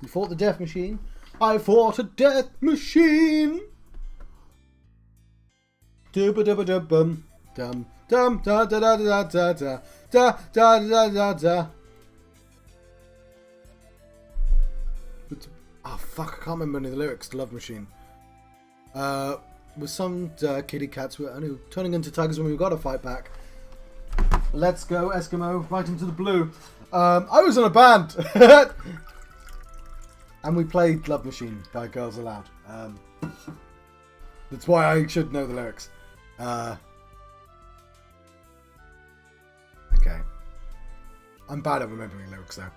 We fought the death machine. I fought a death machine. Dubba dubba dum dum dum da da da da da da da da da da da. Oh fuck! I can't remember any of the lyrics to Love Machine. With some kitty cats, we're only turning into tigers when we've got to fight back. Let's go, Eskimo! Right into the blue. I was in a band. And we played Love Machine by Girls Aloud. That's why I should know the lyrics. Okay. I'm bad at remembering lyrics though.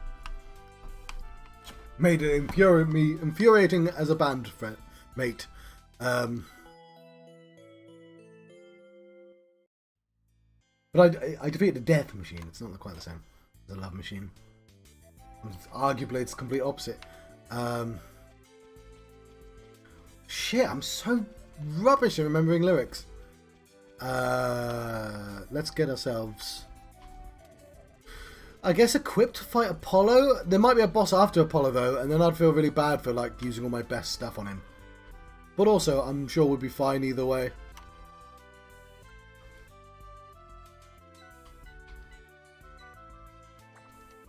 Made it infuriating as a band friend, mate. But I defeated the Death Machine. It's not quite the same as a Love Machine. Arguably, it's the complete opposite. Shit, I'm so rubbish at remembering lyrics. Let's get ourselves, I guess, equipped to fight Apollo. There might be a boss after Apollo though, and then I'd feel really bad for like using all my best stuff on him. But also, I'm sure we'd be fine either way.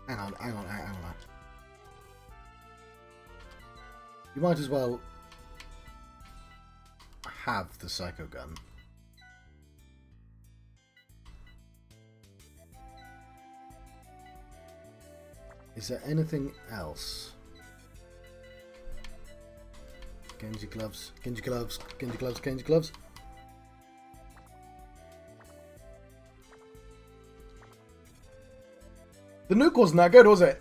Hang on. You might as well have the Psycho Gun. Is there anything else? Genji gloves, Genji gloves, Genji gloves, Genji gloves. The nuke wasn't that good, was it?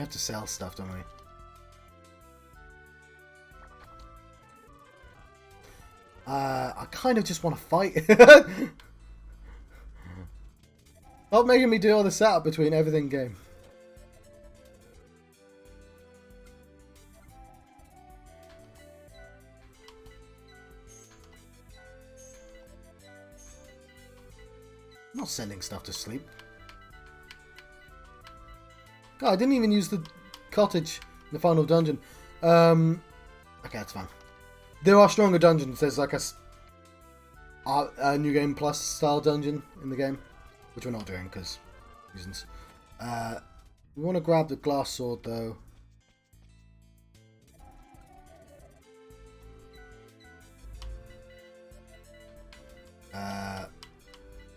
have to sell stuff, don't we? I kind of just want to fight. Stop making me do all the setup between everything game. I'm not sending stuff to sleep. God, I didn't even use the cottage in the final dungeon. Okay, that's fine. There are stronger dungeons. There's like a New Game Plus style dungeon in the game, which we're not doing because reasons. We want to grab the glass sword though.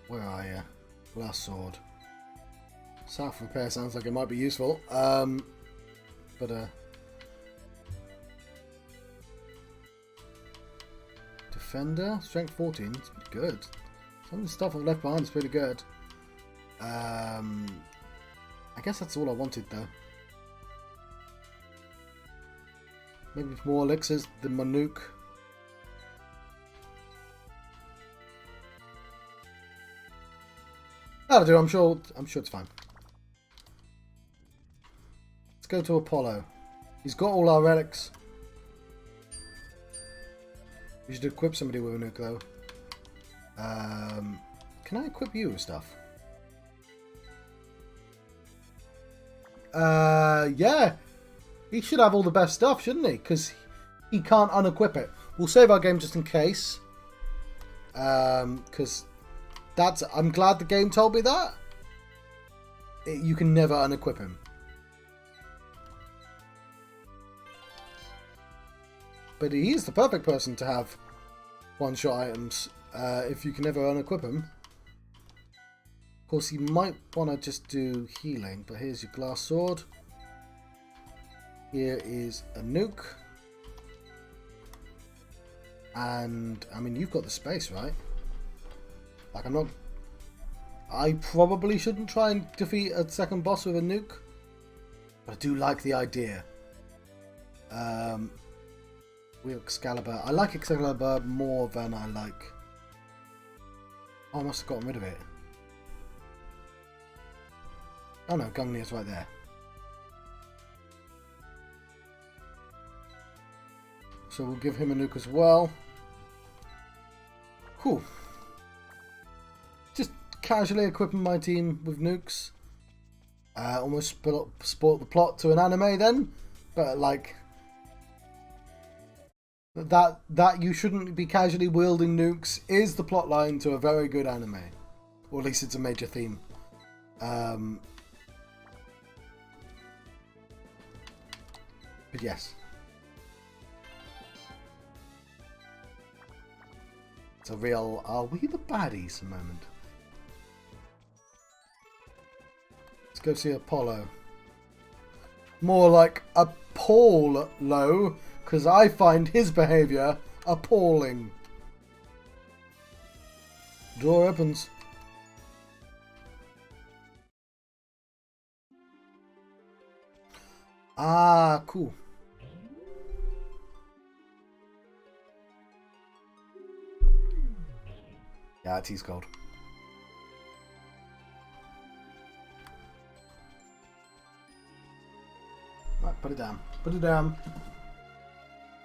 Where are you? Glass sword. South repair sounds like it might be useful. Defender, strength 14. It's pretty good. Some of the stuff I've left behind is pretty good. I guess that's all I wanted though. Maybe more elixirs than my nuke. That'll do. I'm sure it's fine. Let's go to Apollo. He's got all our relics. We should equip somebody with a nuke though. Can I equip you with stuff? Yeah. He should have all the best stuff, shouldn't he? Because he can't unequip it. We'll save our game just in case. Because I'm glad the game told me that. You can never unequip him. But he is the perfect person to have one-shot items if you can never unequip him. Of course, you might want to just do healing, but here's your glass sword. Here is a nuke. And, I mean, you've got the space, right? Like, I probably shouldn't try and defeat a second boss with a nuke. But I do like the idea. Excalibur. I like Excalibur more than I like... Oh, I must have gotten rid of it. Oh no, Gungnir's right there. So we'll give him a nuke as well. Cool. Just casually equipping my team with nukes. Almost spoiled the plot to an anime then. But like... That you shouldn't be casually wielding nukes is the plotline to a very good anime. Or at least it's a major theme. But yes. It's a real are we the baddies moment. Let's go see Apollo. More like Apollo, because I find his behaviour appalling. Door opens. Ah, cool. Yeah, tea's cold. Right, put it down. Put it down.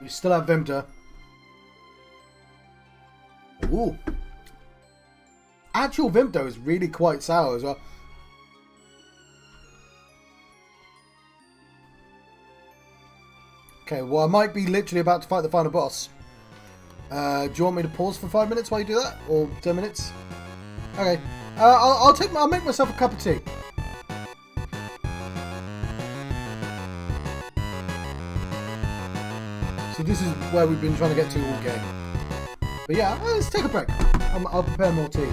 You still have Vimta. Ooh. Actual Vimto is really quite sour as well. Okay, well I might be literally about to fight the final boss. Do you want me to pause for 5 minutes while you do that? Or 10 minutes? Okay. I'll make myself a cup of tea. So this is where we've been trying to get to all game. But yeah, let's take a break. I'll prepare more tea.